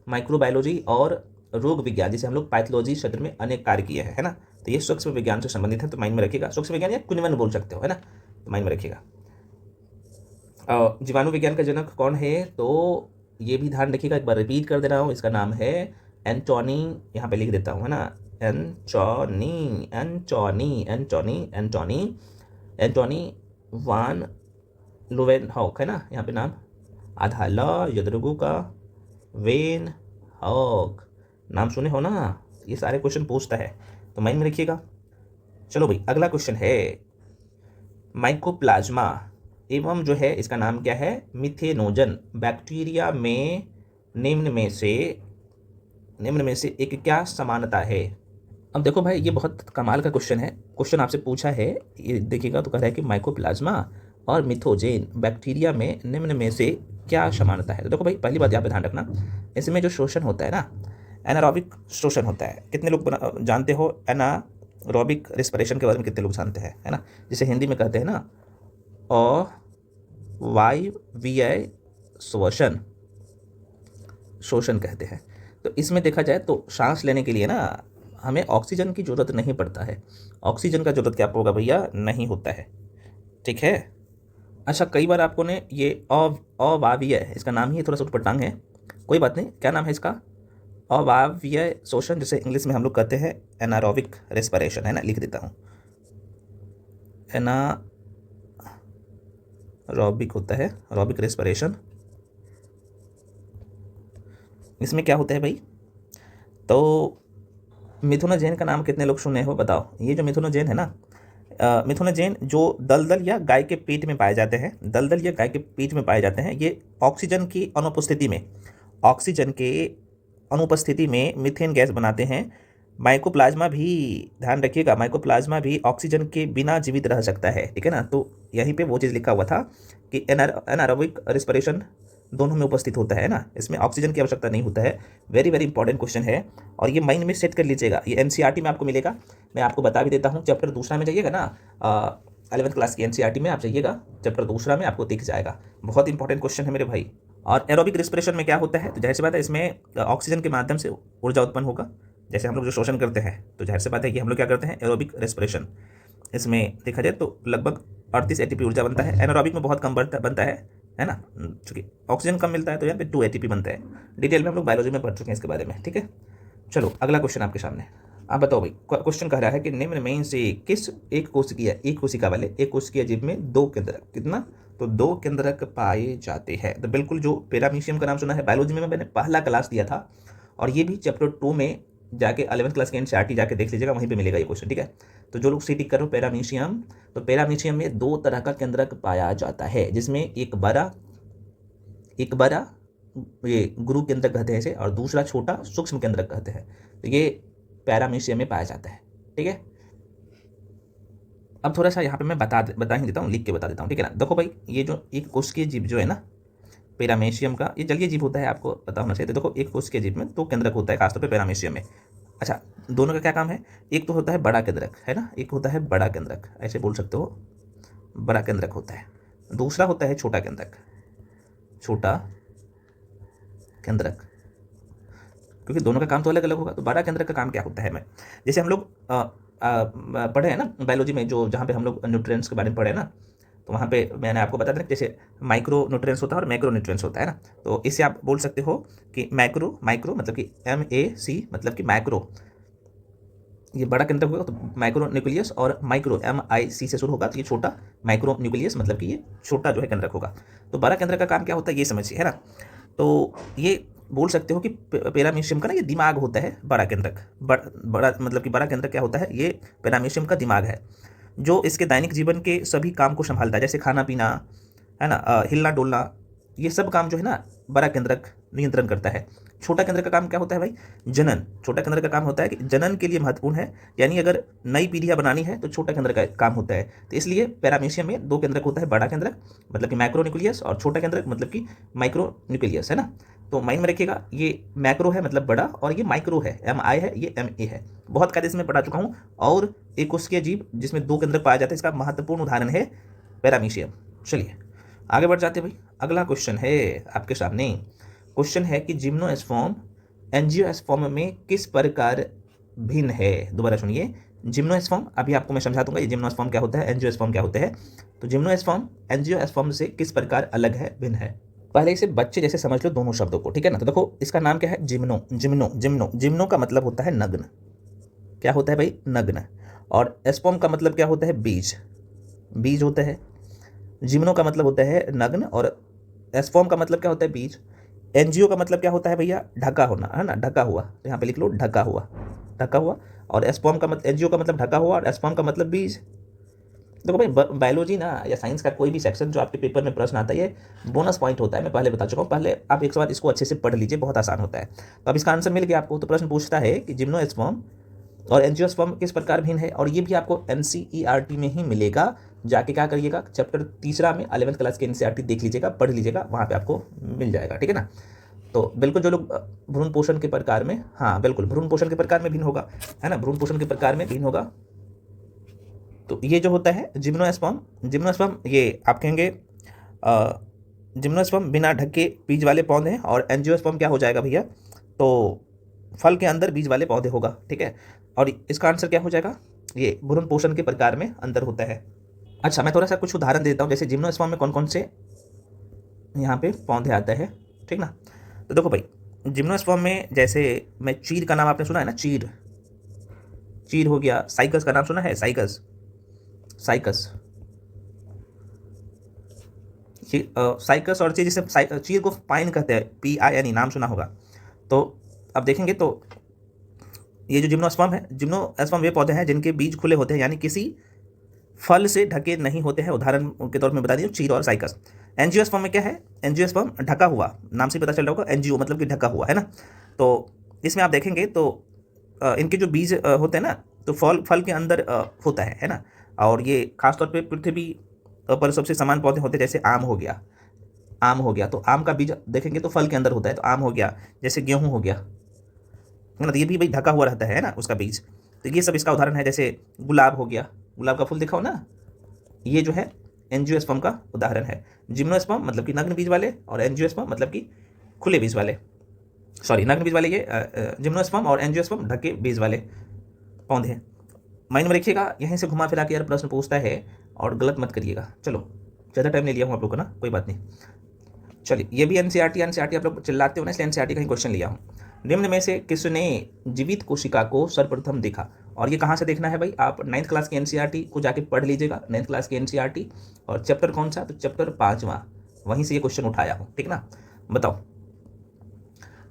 माइक्रोबायोलॉजी और रोग विज्ञान, जिसे हम लोग पैथोलॉजी क्षेत्र में अनेक कार्य किए हैं, है ना। तो ये सूक्ष्म विज्ञान से संबंधित है, तो माइंड में रखिएगा। सूक्ष्म विज्ञान या क्विनन बोल सकते हो, है ना, तो माइंड में रखिएगा। जीवाणु विज्ञान का जनक कौन है? तो ये भी ध्यान रखिएगा, एक बार रिपीट कर दे रहा हूँ, इसका नाम है एंटोनी, यहाँ पे लिख देता हूँ, है ना, एंटोनी वान लुवेनहॉक, है ना, यहाँ पे नाम आधा ल यद्रगु का वेन हॉक, नाम सुने हो ना। ये सारे क्वेश्चन पूछता है, तो माइंड में रखिएगा। चलो भाई, अगला क्वेश्चन है माइकोप्लाज्मा एवं जो है इसका नाम क्या है? मिथेनोजन बैक्टीरिया में निम्न में से एक क्या समानता है? अब देखो भाई, ये बहुत कमाल का क्वेश्चन है। क्वेश्चन आपसे पूछा है, ये देखिएगा, तो कह रहा है कि माइकोप्लाज्मा और मिथोजेन बैक्टीरिया में निम्न में से क्या समानता है। तो देखो भाई, पहली बात यहाँ पे ध्यान रखना, इसमें जो शोषण होता है ना, एनारोबिक शोषण होता है। कितने लोग जानते हो एनारोबिक रेस्पिरेशन के बारे में? कितने लोग जानते हैं, है ना, जिसे हिंदी में कहते हैं ना अवायवीय शोषण कहते हैं। तो इसमें देखा जाए तो सांस लेने के लिए ना हमें ऑक्सीजन की जरूरत नहीं पड़ता है। ऑक्सीजन का जरूरत क्या होगा भैया? नहीं होता है, ठीक है। अच्छा, कई बार आपको ने ये अवायवीय, इसका नाम ही थोड़ा सा उटपटांग है, कोई बात नहीं। क्या नाम है इसका? अवायवीय शोषण, जिसे इंग्लिश में हम लोग कहते हैं एनारोबिक रेस्पिरेशन, है ना, लिख देता हूँ। एनारोबिक होता है, एरोबिक रेस्पिरेशन। इसमें क्या होता है भाई? तो मिथुनोजेन का नाम कितने लोग सुने हो? बताओ। ये जो मिथुनोजेन है ना, मिथुनोजेन जो दलदल या गाय के पेट में पाए जाते हैं, दलदल या गाय के पेट में पाए जाते हैं, ये ऑक्सीजन की अनुपस्थिति में मीथेन गैस बनाते हैं। माइकोप्लाज्मा भी, ध्यान रखिएगा, माइकोप्लाज्मा भी ऑक्सीजन के बिना जीवित रह सकता है, ठीक है ना। तो यहीं पे वो चीज़ लिखा हुआ था कि एनारोबिक रेस्पिरेशन दोनों में उपस्थित होता है ना, इसमें ऑक्सीजन की आवश्यकता नहीं होता है। वेरी वेरी इंपॉर्टेंट क्वेश्चन है, और ये माइंड में सेट कर लीजिएगा। ये एनसीईआरटी में आपको मिलेगा, मैं आपको बता भी देता हूँ। चैप्टर दूसरा में जाइएगा ना, 11th क्लास की एनसीईआरटी में आप जाइएगा, चैप्टर दूसरा में आपको दिख जाएगा। बहुत इंपॉर्टेंट क्वेश्चन है मेरे भाई। और एरोबिक रेस्पिरेशन में क्या होता है? तो जाहिर सी बात है, इसमें ऑक्सीजन के माध्यम से ऊर्जा उत्पन्न होगा, जैसे हम लोग जो शोषण करते हैं। तो जाहिर सी बात है कि हम लोग क्या करते हैं? Aerobic respiration. इसमें देखा जाए तो लगभग 38 एटीपी ऊर्जा बनता है। एनारोबिक में बहुत कम बनता है ना, चूँकि ऑक्सीजन कम मिलता है, तो यहाँ पे 2 एटीपी बनता है। डिटेल में हम लोग बायोलॉजी में पढ़ चुके हैं इसके बारे में, ठीक है। चलो, अगला क्वेश्चन आपके सामने। आप बताओ भाई, क्वेश्चन कह रहा है कि निम्न में से किस एक कोशिकीय जीव में 2 केंद्रक, कितना? तो 2 केंद्रक पाए जाते हैं। तो बिल्कुल, जो पैरामीशियम का नाम सुना है, बायोलॉजी में मैंने पहला क्लास दिया था, और ये भी चैप्टर 2 में जाके 11th क्लास के एनसीईआरटी जाके देख लीजिएगा, वहीं पे मिलेगा ये क्वेश्चन, ठीक है। तो जो लोग सी टिक करो पैरामीशियम, तो पैरामीशियम में 2 तरह का केंद्रक पाया जाता है, जिसमें एक बड़ा ये गुरु केंद्रक कहते हैं इसे, और दूसरा छोटा सूक्ष्म केंद्रक कहते हैं। तो ये पैरामीशियम में पाया जाता है, ठीक है। अब थोड़ा सा यहाँ पे मैं बता ही देता हूँ, लिख के बता देता हूँ, ठीक है ना। देखो भाई, ये जो एक कोशिकीय जीव जो है ना, पैरामीशियम का, ये जलीय जीव होता है, आपको पता होना चाहिए। तो देखो, एक कोशिकीय जीव में 2 केंद्रक होता है, खासतौर पे पैरामीशियम में। अच्छा, दोनों का क्या काम है? एक तो होता है बड़ा केंद्रक, है ना, एक होता है बड़ा केंद्रक, ऐसे बोल सकते हो, बड़ा केंद्रक होता है। दूसरा होता है छोटा केंद्रक, क्योंकि दोनों का काम तो अलग अलग होगा। तो बड़ा केंद्रक का काम क्या होता है? मैं जैसे हम लोग पढ़े हैं ना बायोलॉजी में, जो जहाँ पे हम लोग न्यूट्रिएंट्स के बारे में पढ़े ना, तो वहाँ पे मैंने आपको बता दें, जैसे माइक्रो न्यूट्रिएंट्स होता है और मैक्रो न्यूट्रिएंट्स होता है ना। तो इससे आप बोल सकते हो कि माइक्रो मतलब कि MAC, मतलब कि माइक्रो, ये बड़ा केंद्रक होगा, तो माइक्रो न्यूक्लियस, और माइक्रो MIC से शुरू होगा, तो ये छोटा माइक्रो न्यूक्लियस, मतलब कि ये छोटा जो है केंद्रक होगा। तो बड़ा केंद्रक का काम क्या होता है, ये समझिए, है ना। तो ये बोल सकते हो कि पैरामीशियम का ना ये दिमाग होता है, बड़ा केंद्रक। बड़ा मतलब कि बड़ा केंद्रक क्या होता है, ये पैरामीशियम का दिमाग है, जो इसके दैनिक जीवन के सभी काम को संभालता है, जैसे खाना पीना, है ना, हिलना डुलना, ये सब काम जो है ना बड़ा केंद्रक नियंत्रण करता है। छोटा केंद्र का काम क्या होता है भाई, जनन। छोटा केंद्र का काम होता है कि जनन के लिए महत्वपूर्ण है, यानी अगर नई पीढ़ियां बनानी है तो छोटा केंद्र का काम होता है। तो इसलिए पैरामीशियम में दो केंद्रक होता है, बड़ा केंद्रक मतलब कि मैक्रोन्यूक्लियस, और छोटा केंद्रक मतलब कि माइक्रोन्यूक्लियस, है ना। तो माइंड में रखिएगा, ये मैक्रो है मतलब बड़ा, और ये माइक्रो है, MI है, ये MA है। बहुत कायदे से मैं पढ़ा चुका हूँ। और एक उसके जीव जिसमें दो केंद्रक पाया जाता है, इसका महत्वपूर्ण उदाहरण है पैरामीशियम। चलिए आगे बढ़ जाते हैं भाई। अगला क्वेश्चन है आपके सामने। क्वेश्चन है कि जिम्नोस्पर्म एंजियोस्पर्म में किस प्रकार भिन्न है। दोबारा सुनिए, जिम्नोस्पर्म, अभी आपको मैं समझा दूंगा ये जिम्नोस्पर्म क्या होता है, एंजियोस्पर्म क्या होते हैं। तो जिम्नोस्पर्म एंजियोस्पर्म से किस प्रकार अलग है, भिन्न है। पहले इसे बच्चे जैसे समझ लो दोनों शब्दों को, ठीक है ना। तो देखो इसका नाम क्या है, जिम्नो। जिम्नो जिम्नो जिम्नो का मतलब होता है नग्न। क्या होता है भाई, नग्न। और एस्पर्म का मतलब क्या होता है, बीज। बीज होता है। जिम्नो का मतलब होता है नग्न, और एस्पर्म का मतलब क्या होता है, बीज। एनजीओ का मतलब क्या होता है भैया, ढका होना, है ना, ढका हुआ। तो यहाँ पे लिख लो ढका हुआ, ढका हुआ। और एस्पर्म का मतलब, एनजीओ का मतलब ढका हुआ, और एस्पर्म का मतलब बीज। देखो भाई बायोलॉजी ना या साइंस का कोई भी सेक्शन जो आपके पेपर में प्रश्न आता है, ये बोनस पॉइंट होता है। मैं पहले बता चुका हूँ, पहले आप एक बार इसको अच्छे से पढ़ लीजिए, बहुत आसान होता है। तो अब इसका आंसर मिल गया आपको। तो प्रश्न पूछता है कि जिम्नोस्पर्म और एंजियोस्पर्म किस प्रकार भिन्न है, और ये भी आपको NCERT में ही मिलेगा। जाके क्या करिएगा, चैप्टर 3 में 11th क्लास के NCERT देख लीजिएगा, पढ़ लीजिएगा, वहाँ पे आपको मिल जाएगा, ठीक है ना। तो बिल्कुल जो लोग भ्रूण पोषण के प्रकार में, हाँ बिल्कुल भ्रूण पोषण के प्रकार में भिन्न होगा, है ना, भ्रूण पोषण के प्रकार में भिन्न होगा। तो ये जो होता है जिम्नोस्पर्म, जिम्नोस्पर्म ये आप कहेंगे जिम्नोस्पर्म बिना ढके बीज वाले पौधे हैं, और एंजियोस्पर्म क्या हो जाएगा भैया, तो फल के अंदर बीज वाले पौधे होगा, ठीक है। और इसका आंसर क्या हो जाएगा, ये भ्रूण पोषण के प्रकार में अंतर होता है। अच्छा मैं थोड़ा सा कुछ उदाहरण देता हूँ, जैसे जिम्नोस्पर्म में कौन कौन से यहाँ पे पौधे आते हैं, ठीक ना। तो देखो भाई जिम्नोस्पर्म में जैसे मैं चीर का नाम आपने सुना है ना, चीर, चीर हो गया। साइकस का नाम सुना है, साइकस, साइकस, साइकस। और चीर, जिसे चीर को पाइन कहते हैं, PINE, नाम सुना होगा। तो अब देखेंगे तो ये जो जिम्नोस्पर्म है, जिम्नोस्पर्म वे पौधे हैं जिनके बीज खुले होते हैं, यानी किसी फल से ढके नहीं होते हैं। उदाहरण के तौर में बता दीजिए चीर और साइकस। एंजियोस्पर्म में क्या है, एंजियोस्पर्म ढका हुआ, नाम से पता चल रहा होगा, एनजीओ मतलब कि ढका हुआ, है ना। तो इसमें आप देखेंगे तो इनके जो बीज होते हैं ना, तो फल के अंदर होता है ना। और ये खासतौर पर पृथ्वी पर सबसे समान पौधे होते हैं, जैसे आम हो गया, आम हो गया। तो आम का बीज देखेंगे तो फल के अंदर होता है, तो आम हो गया। जैसे गेहूँ हो गया, है ना, तो ये भी भाई ढका हुआ रहता है ना उसका बीज। तो ये सब इसका उदाहरण है। जैसे गुलाब हो गया, गुलाब का फूल दिखाओ ना, ये जो है एंजियोस्पर्म का उदाहरण है। जिम्नोस्पर्म मतलब कि नग्न बीज वाले, और एंजियोस्पर्म मतलब कि खुले बीज वाले, सॉरी नग्न बीज वाले ये जिम्नोस्पर्म, और एंजियोस्पर्म ढके बीज वाले पौधे हैं। माइंड में रखिएगा, यहीं से घुमा फिरा के यार प्रश्न पूछता है, और गलत मत करिएगा। चलो ज़्यादा टाइम ले लिया हूँ आप लोग का ना, कोई बात नहीं। चलिए ये भी NCERT आप लोग चिल्लाते हो ना, इसलिए NCERT का ही क्वेश्चन लिया हूँ। निम्न में से किसने जीवित कोशिका को सर्वप्रथम देखा। और ये कहाँ से देखना है भाई, आप 9th क्लास के NCERT को जाके पढ़ लीजिएगा, 9th क्लास के NCERT। और चैप्टर कौन सा, तो चैप्टर 5वां, वहीं से ये क्वेश्चन उठाया हूँ, ठीक ना। बताओ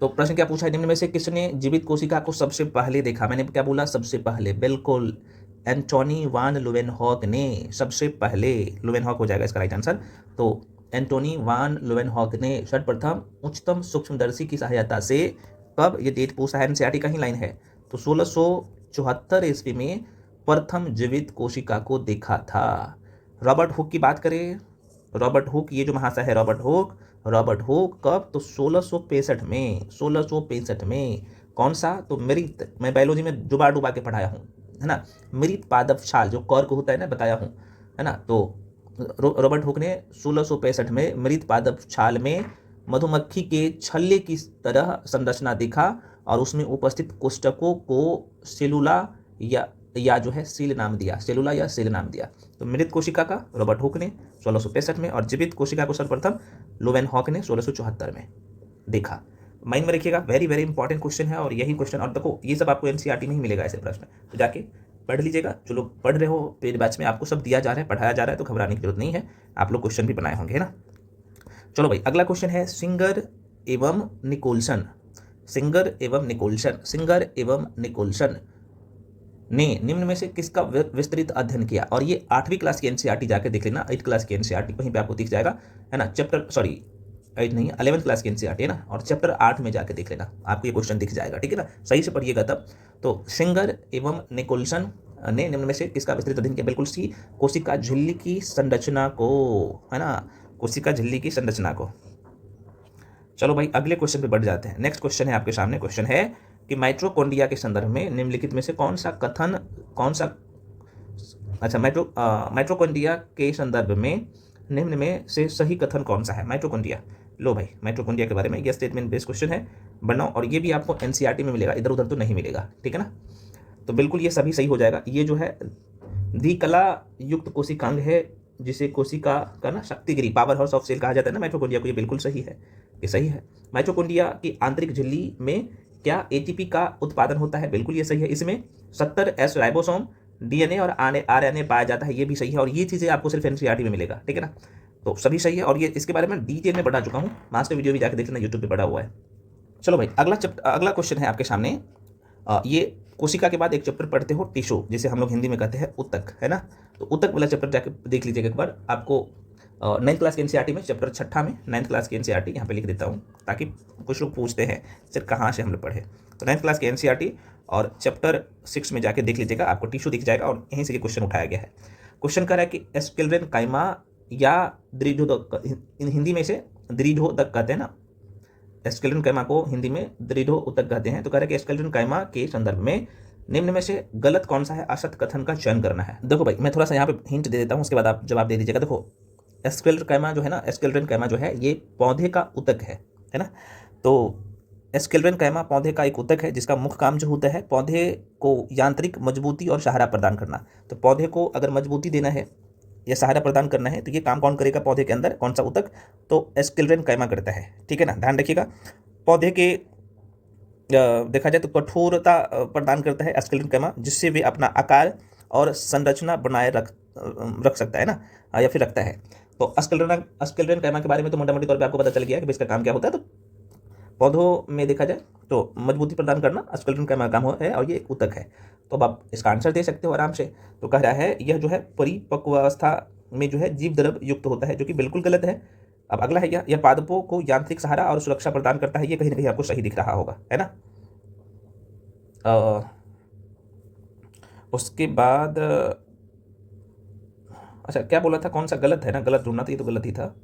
तो प्रश्न क्या पूछा है, निम्न में से किसने जीवित कोशिका को सबसे पहले देखा। मैंने क्या बोला, सबसे पहले, बिल्कुल एंटोनी वान लुवेनहॉक ने सबसे पहले, लुवेनहॉक हो जाएगा इसका राइट आंसर। तो एंटोनी वान लुवेनहॉक ने सर्वप्रथम उच्चतम सूक्ष्मदर्शी की सहायता से, कब, ये डेट पूछा है, NCERT का ही लाइन है, तो 1674 ईस्वी में प्रथम जीवित कोशिका को देखा था। रॉबर्ट हुक की बात करें, रॉबर्ट हुक, ये जो महाशय है रॉबर्ट हुक, रॉबर्ट हुक कब, तो 1665 में, 1665 में। कौन सा, तो मृत, मैं बायोलॉजी में डुबा डुबा के पढ़ाया हूँ, है ना। मृत पादप छाल जो कॉर्क होता है ना, बताया हूँ, है ना। तो रॉबर्ट हुक ने 1665 में मृत पादप छाल में मधुमक्खी के छल्ले की तरह संरचना देखा, और उसमें उपस्थित कोष्ठकों को सेलुला या जो है सील नाम दिया, सेलुला या सेल नाम दिया। तो मृत कोशिका का रॉबर्ट हुक ने 1665 में, और जीवित कोशिका को सर्वप्रथम लुवेनहॉक ने 1674 में देखा। माइंड में रखिएगा, वेरी वेरी इंपॉर्टेंट क्वेश्चन है। और यही क्वेश्चन, और देखो ये सब आपको NCERT में ही मिलेगा ऐसे प्रश्न, तो जाके पढ़ लीजिएगा। जो लोग पढ़ रहे हो पेड बैच में, आपको सब दिया जा रहा है, पढ़ाया जा रहा है, तो घबराने की जरूरत नहीं है, आप लोग क्वेश्चन भी बनाए होंगे, है ना। चलो भाई अगला क्वेश्चन है, सिंगर एवं निकोल्सन, सिंगर एवं निकोल्सन ने निम्न में से किसका विस्तृत अध्ययन किया। और ये 8वीं क्लास की एनसीईआरटी जाके देख लेना, 8 क्लास की एनसीईआरटी वहीं पे आपको दिख जाएगा, है ना। चैप्टर 8 नहीं, 11th क्लास की एनसीईआरटी है ना, और चैप्टर 8 में जाके देख लेना, आपको ये क्वेश्चन दिख जाएगा, ठीक है ना। सही से पढ़िएगा तब। तो सिंगर एवं निकोल्सन ने निम्न में से किसका विस्तृत अध्ययन किया, बिल्कुल सी कोशिका झिल्ली की संरचना को, है ना, कोशिका झिल्ली की संरचना को। चलो भाई अगले क्वेश्चन पे बढ़ जाते हैं। नेक्स्ट क्वेश्चन है आपके सामने, क्वेश्चन है कि माइटोकॉन्ड्रिया के संदर्भ में निम्नलिखित में से माइटोकॉन्ड्रिया के संदर्भ में निम्न में से सही कथन कौन सा है। माइटोकॉन्ड्रिया, लो भाई माइटोकॉन्ड्रिया के बारे में, यह स्टेटमेंट बेस्ड क्वेश्चन है, बनाओ। और ये भी आपको एनसीईआरटी में मिलेगा, इधर उधर तो नहीं मिलेगा, ठीक है ना। तो बिल्कुल ये सभी सही हो जाएगा। ये जो है द्विकला युक्त कोशिकांग है, जिसे कोशिका का ना Shaktigiri, power house of cell कहा जाता है ना माइटोकॉन्ड्रिया को, ये बिल्कुल सही है, ये सही है। माइटोकॉन्ड्रिया की आंतरिक झिल्ली में क्या एटीपी का उत्पादन होता है, बिल्कुल ये सही है। इसमें 70S राइबोसोम, डीएनए और आरएनए पाया जाता है, ये भी सही है। और ये चीज़ें आपको सिर्फ एनसीईआरटी में मिलेगा, ठीक है ना। तो सभी सही है, और ये इसके बारे में डिटेल में बता चुका हूँ, मास्टर वीडियो भी जाकर देख लेना, यूट्यूब पे पड़ा हुआ है। चलो भाई अगला क्वेश्चन है आपके सामने। ये कोशिका के बाद एक चैप्टर पढ़ते हो टिश्यू, जिसे हम लोग हिंदी में कहते हैं ऊतक, है ना। तो ऊतक वाला चैप्टर जाकर देख लीजिएगा एक बार। आपको 9th क्लास की एनसीईआरटी में चैप्टर 6 में 9th क्लास की एनसीईआरटी यहाँ पे लिख देता हूँ, ताकि कुछ लोग पूछते हैं सर कहाँ से हमने पढ़े। तो 9th क्लास की एनसीईआरटी और चैप्टर 6 में जाके देख लीजिएगा, आपको टिश्यू दिख जाएगा, और यहीं से ये क्वेश्चन उठाया गया है। क्वेश्चन कर रहा है कि एस्केलेरन काइमा या दृढ़ोदक, हिंदी में से दृढ़ोदक कहते हैं ना, एस्केलेरन काइमा को हिंदी में दृढ़ोदक कहते हैं। तो कह रहा है कि एस्केलेरन काइमा के संदर्भ में निम्न में से गलत कौन सा है, असत कथन का चयन करना है। देखो भाई मैं थोड़ा सा यहाँ पे हिंट दे देता हूँ, उसके बाद आप जवाब दे दीजिएगा। देखो एस्केलेरन काइमा जो है ना, एस्केलेरन काइमा जो है ये पौधे का ऊतक है ना। तो एस्केलेरन काइमा पौधे का एक ऊतक है, जिसका मुख्य काम जो होता है पौधे को यांत्रिक मजबूती और सहारा प्रदान करना। तो पौधे को अगर मजबूती देना है या सहारा प्रदान करना है, तो ये काम कौन करेगा पौधे के अंदर, कौन सा ऊतक, तो एस्केलेरन काइमा करता है, ठीक है ना। ध्यान रखिएगा, पौधे के देखा जाए तो कठोरता प्रदान करता है एस्केलेरन काइमा, जिससे वे अपना आकार और संरचना बनाए रख सकता है ना, या फिर रखता है। तो एस्केलेरन काइमा के बारे में तो मोटा मोटी तौर पे आपको पता चल गया कि इसका काम क्या होता है। तो पौधों में देखा जाए तो मजबूती प्रदान करना एस्केलेरन काइमा का काम है, और ये एक ऊतक है। तो अब आप इसका आंसर दे सकते हो आराम से। तो कह रहा है यह जो है परिपक्वावस्था में जो है जीव द्रव युक्त होता है, जो कि बिल्कुल गलत है। अब अगला है यह पादपों को यांत्रिक सहारा और सुरक्षा प्रदान करता है, ये कहीं ना कहीं आपको सही दिख रहा होगा, है ना। उसके बाद अच्छा क्या बोला था, कौन सा गलत है ना, गलत ढूंढना था, ये तो गलत ही था।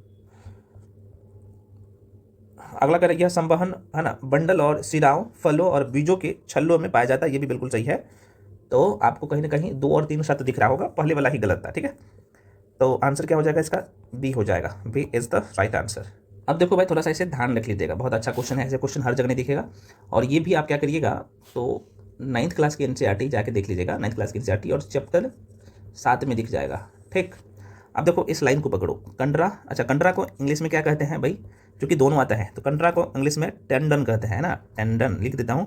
अगला करें, यह संवहन है ना बंडल और सिराओं, फलों और बीजों के छल्लों में पाया जाता है, ये भी बिल्कुल सही है। तो आपको कहीं ना कहीं 2 और 3 शब्द दिख रहा होगा, पहले वाला ही गलत था, ठीक है। तो आंसर क्या हो जाएगा इसका, बी हो जाएगा, B is the right answer. अब देखो भाई थोड़ा सा इसे ध्यान रख लीजिएगा, बहुत अच्छा क्वेश्चन है, ऐसे क्वेश्चन हर जगह नहीं दिखेगा। और ये भी आप क्या करिएगा, तो 9th क्लास की एनसीईआरटी जाके देख लीजिएगा, 9th क्लास की एनसीईआरटी और चैप्टर 7 में दिख जाएगा, ठीक। अब देखो इस लाइन को पकड़ो, कंडरा। अच्छा कंडरा को इंग्लिश में क्या कहते हैं भाई, क्योंकि दोनों आता है, तो कंडरा को इंग्लिश में टेंडन कहते हैं ना, टेंडन लिख देता हूँ,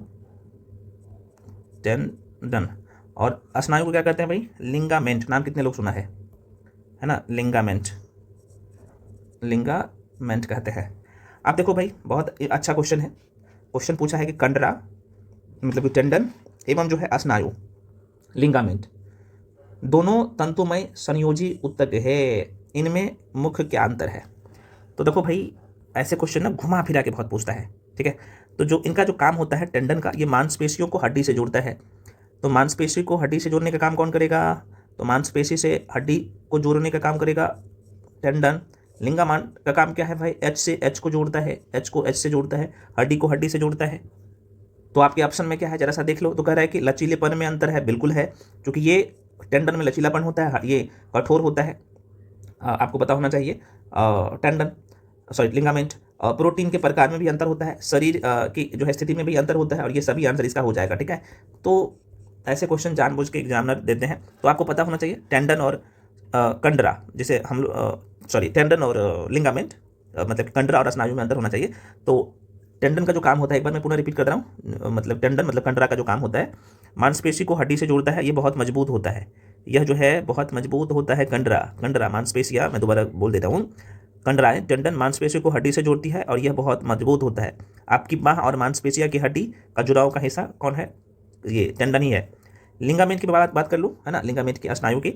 टेंडन। और स्नायु को क्या कहते हैं भाई, लिंगामेंट। नाम कितने लोग सुना है ना, लिंगामेंट, लिंगामेंट कहते हैं। अब देखो भाई बहुत अच्छा क्वेश्चन है, क्वेश्चन पूछा है कि कंडरा मतलब कि टेंडन एवं जो है स्नायु, लिंगामेंट, दोनों तंतुमय संयोजी ऊतक है, इनमें मुख्य क्या अंतर है। तो देखो भाई ऐसे क्वेश्चन ना घुमा फिरा के बहुत पूछता है, ठीक है। तो जो इनका जो काम होता है टेंडन का, ये मांसपेशियों को हड्डी से जोड़ता है। तो मांसपेशी को हड्डी से जोड़ने का काम कौन करेगा, तो मांसपेशी से हड्डी को जोड़ने का काम करेगा टेंडन। लिंगामेंट का काम क्या है भाई, एच से एच को जोड़ता है, एच को एच से जोड़ता है, हड्डी को हड्डी से जोड़ता है। तो आपके ऑप्शन में क्या है जरा सा देख लो। तो कह रहा है कि लचीलेपन में अंतर है, बिल्कुल है, क्योंकि ये टेंडन में लचीलापन होता है, ये कठोर होता है, आपको पता होना चाहिए। लिंगामेंट। प्रोटीन के प्रकार में भी अंतर होता है, शरीर की जो है स्थिति में भी अंतर होता है, और ये सभी आंसर इसका हो जाएगा, ठीक है। तो ऐसे क्वेश्चन जानबूझ के एग्जामिनर देते हैं, तो आपको पता होना चाहिए टेंडन और कंडरा, जिसे हम टेंडन और लिंगामेंट, मतलब कंडरा और स्नायु में अंतर होना चाहिए। तो टेंडन का जो काम होता है, एक बार मैं पुनः रिपीट कर रहा हूँ, मतलब टेंडन मतलब कंडरा का जो काम होता है, मांसपेशी को हड्डी से जोड़ता है, ये बहुत मजबूत होता है, यह जो है बहुत मजबूत होता है कंडरा, कंडरा मांसपेशियाँ, मैं दोबारा बोल देता हूँ, कंडराएं टेंडन मांसपेशियों को हड्डी से जोड़ती है और यह बहुत मजबूत होता है। आपकी बाह और मांसपेशिया की हड्डी का जुड़ाव का हिस्सा कौन है? ये टेंडन ही है। लिंगामेंट की बात कर लूँ, है ना, लिंगामेंट की, स्नायु की,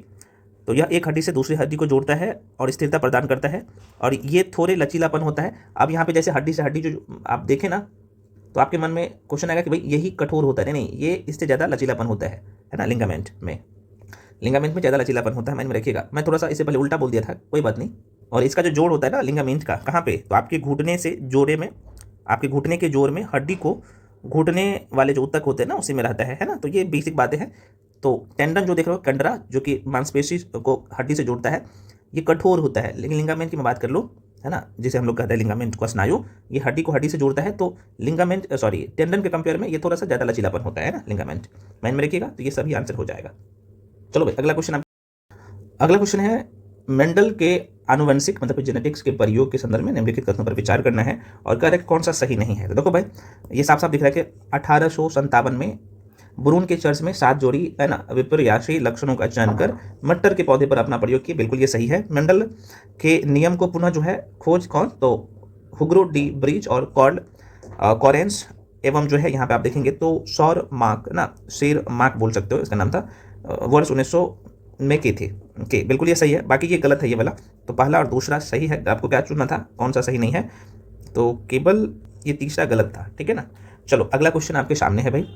तो यह एक हड्डी से दूसरी हड्डी को जोड़ता है और स्थिरता प्रदान करता है और ये थोड़े लचीलापन होता है। अब यहाँ पे जैसे हड्डी से हड्डी जो आप देखें ना, तो आपके मन में क्वेश्चन आएगा कि भाई यही कठोर होता है। नहीं, ये इससे ज़्यादा लचीलापन होता है ना, लिंगामेंट में ज़्यादा लचीलापन होता है। माइंड में रखिएगा, मैं थोड़ा सा इससे पहले उल्टा बोल दिया था, कोई बात नहीं। और इसका जो जोड़ होता है ना लिंगामेंट का, कहाँ पे? तो आपके घुटने से जोड़े में, आपके घुटने के जोड़ में हड्डी को घुटने वाले जो ऊतक होते हैं ना उसी में रहता है ना। तो ये बेसिक बातें हैं। तो टेंडन जो देख रहे हो, कंडरा, जो कि मांसपेशी को हड्डी से जोड़ता है, ये कठोर होता है। लेकिन लिंगामेंट की मैं बात कर लूँ, है ना, जिसे हम लोग कहते हैं लिंगामेंट को स्नायु, ये हड्डी को हड्डी से जोड़ता है। तो टेंडन के कंपेयर में ये थोड़ा सा ज़्यादा लचीलापन होता है ना लिंगामेंट। माइंड में रखिएगा, तो ये सभी आंसर हो जाएगा। चलो भाई, अगला क्वेश्चन है मेंडल के आनुवंशिक मतलब जेनेटिक्स के प्रयोग के संदर्भ में निम्नलिखित कथनों पर विचार करना है और कह रहे हैं कौन सा सही नहीं है। तो देखो भाई, ये साफ साफ दिख रहा है कि 1857 में ब्रून के चर्च में 7 जोड़ी, है ना, विपर्यासी लक्षणों का चयन कर मटर के पौधे पर अपना प्रयोग किया। बिल्कुल ये सही है। मेंडल के नियम को पुनः जो है खोज कौन? तो हुग्रो डी ब्रिज और कॉरेंस एवं जो है यहाँ पे आप देखेंगे तो सौर मार्क ना, शेर मार्क बोल सकते हो, इसका नाम था, वर्ष 1900 में की थी। ओके, बिल्कुल ये सही है। बाकी ये गलत है ये वाला। तो पहला और दूसरा सही है। आपको क्या चुनना था, कौन सा सही नहीं है? तो केवल ये तीसरा गलत था, ठीक है ना। चलो अगला क्वेश्चन आपके सामने है भाई,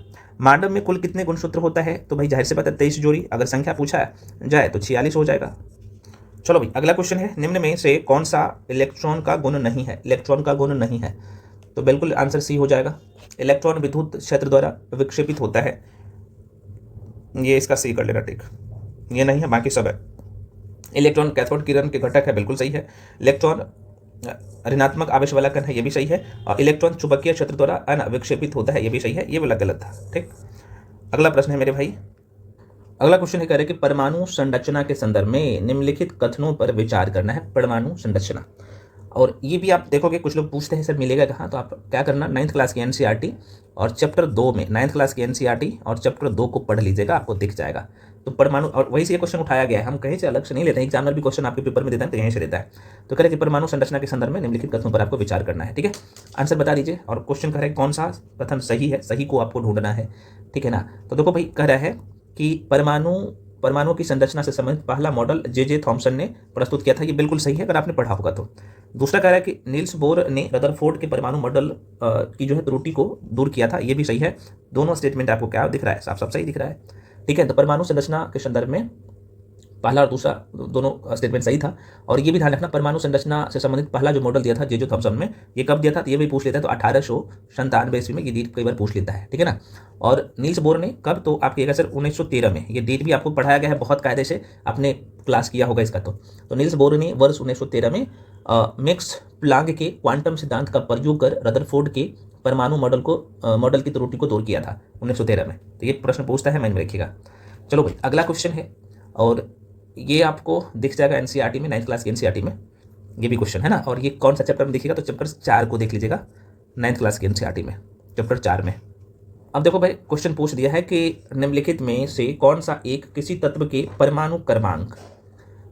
मांडव में कुल कितने गुणसूत्र होता है? तो भाई जाहिर से बात है 23 जोड़ी। अगर संख्या पूछा जाए तो 46 हो जाएगा। चलो भाई, अगला क्वेश्चन है, निम्न में से कौन सा इलेक्ट्रॉन का गुण नहीं है? इलेक्ट्रॉन का गुण नहीं है, तो बिल्कुल आंसर सी हो जाएगा। इलेक्ट्रॉन विद्युत क्षेत्र द्वारा विक्षेपित होता है, ये इसका सी कर लेना, ठीक, ये नहीं है, बाकी सब है। इलेक्ट्रॉन कैथोड किरण के घटक है, बिल्कुल सही है। इलेक्ट्रॉन ऋणात्मक आवेश वाला कण है, ये भी सही है। और इलेक्ट्रॉन चुंबकीय क्षेत्र द्वारा विक्षेपित होता है, ये भी सही है। ये वाला गलत था, ठीक। अगला प्रश्न है मेरे भाई, अगला क्वेश्चन है कह रहे कि परमाणु संरचना के संदर्भ में निम्नलिखित कथनों पर विचार करना है। परमाणु संरचना, और ये भी आप देखोगे कुछ लोग पूछते हैं सर मिलेगा कहाँ, तो आप क्या करना, 9th क्लास की एनसीईआरटी और चैप्टर 2 में, 9th क्लास की एनसीईआरटी और चैप्टर 2 को पढ़ लीजिएगा, आपको दिख जाएगा। तो परमाणु, और वहीं से ये क्वेश्चन उठाया गया है, हम कहीं से अलग से नहीं लेते हैं। एग्जामिनर भी क्वेश्चन आपके पेपर में देता है तो यहीं से देता है। तो कह रहे कि परमाणु संरचना के संदर्भ में निम्नलिखित कथनों पर आपको विचार करना है, ठीक है। आंसर बता दीजिए, और क्वेश्चन कह रहे हैं कौन सा कथन सही है, सही को आपको ढूंढना है, ठीक है ना। तो देखो भाई, कह रहा है कि परमाणु की संरचना से संबंधित पहला मॉडल जे थॉमसन ने प्रस्तुत किया था, ये बिल्कुल सही है अगर आपने पढ़ा होगा तो। दूसरा कह रहा है कि नील्स बोर ने रदरफोर्ड के परमाणु मॉडल की जो है त्रुटि को दूर किया था, ये भी सही है। दोनों स्टेटमेंट आपको क्या दिख रहा है, साफ साफ सही दिख रहा है, ठीक है। तो परमाणु संरचना के संदर्भ में पहला और दूसरा दोनों स्टेटमेंट सही था। और ये भी ध्यान रखना, परमाणु संरचना से संबंधित पहला जो मॉडल दिया था जे थॉमसन में, ये कब दिया था, तो ये भी पूछ लेता है। तो 1897 ईस्वी में, ये डेट कई बार पूछ लेता है, ठीक है ना। और नील्स बोर ने कब, तो आप कहिएगा सर 1913 में, ये डेट भी आपको पढ़ाया गया है बहुत कायदे से, आपने क्लास किया होगा इसका। तो नील्स बोर ने वर्ष 1913 में मैक्स प्लांक के क्वांटम सिद्धांत का प्रयोग कर रदरफोर्ड के परमाणु मॉडल की त्रुटि को दूर किया था 1913 में। तो ये प्रश्न पूछता है, माइंड में रखिएगा। चलो भाई, अगला क्वेश्चन है, और ये आपको दिख जाएगा एनसीईआरटी में, 9th क्लास की एनसीईआरटी में ये भी क्वेश्चन है ना। और ये कौन सा चैप्टर में देखिएगा, तो चैप्टर 4 को देख लीजिएगा 9th क्लास की एनसीईआरटी में, चैप्टर 4 में। अब देखो भाई, क्वेश्चन पूछ दिया है कि निम्नलिखित में से कौन सा एक किसी तत्व के परमाणु क्रमांक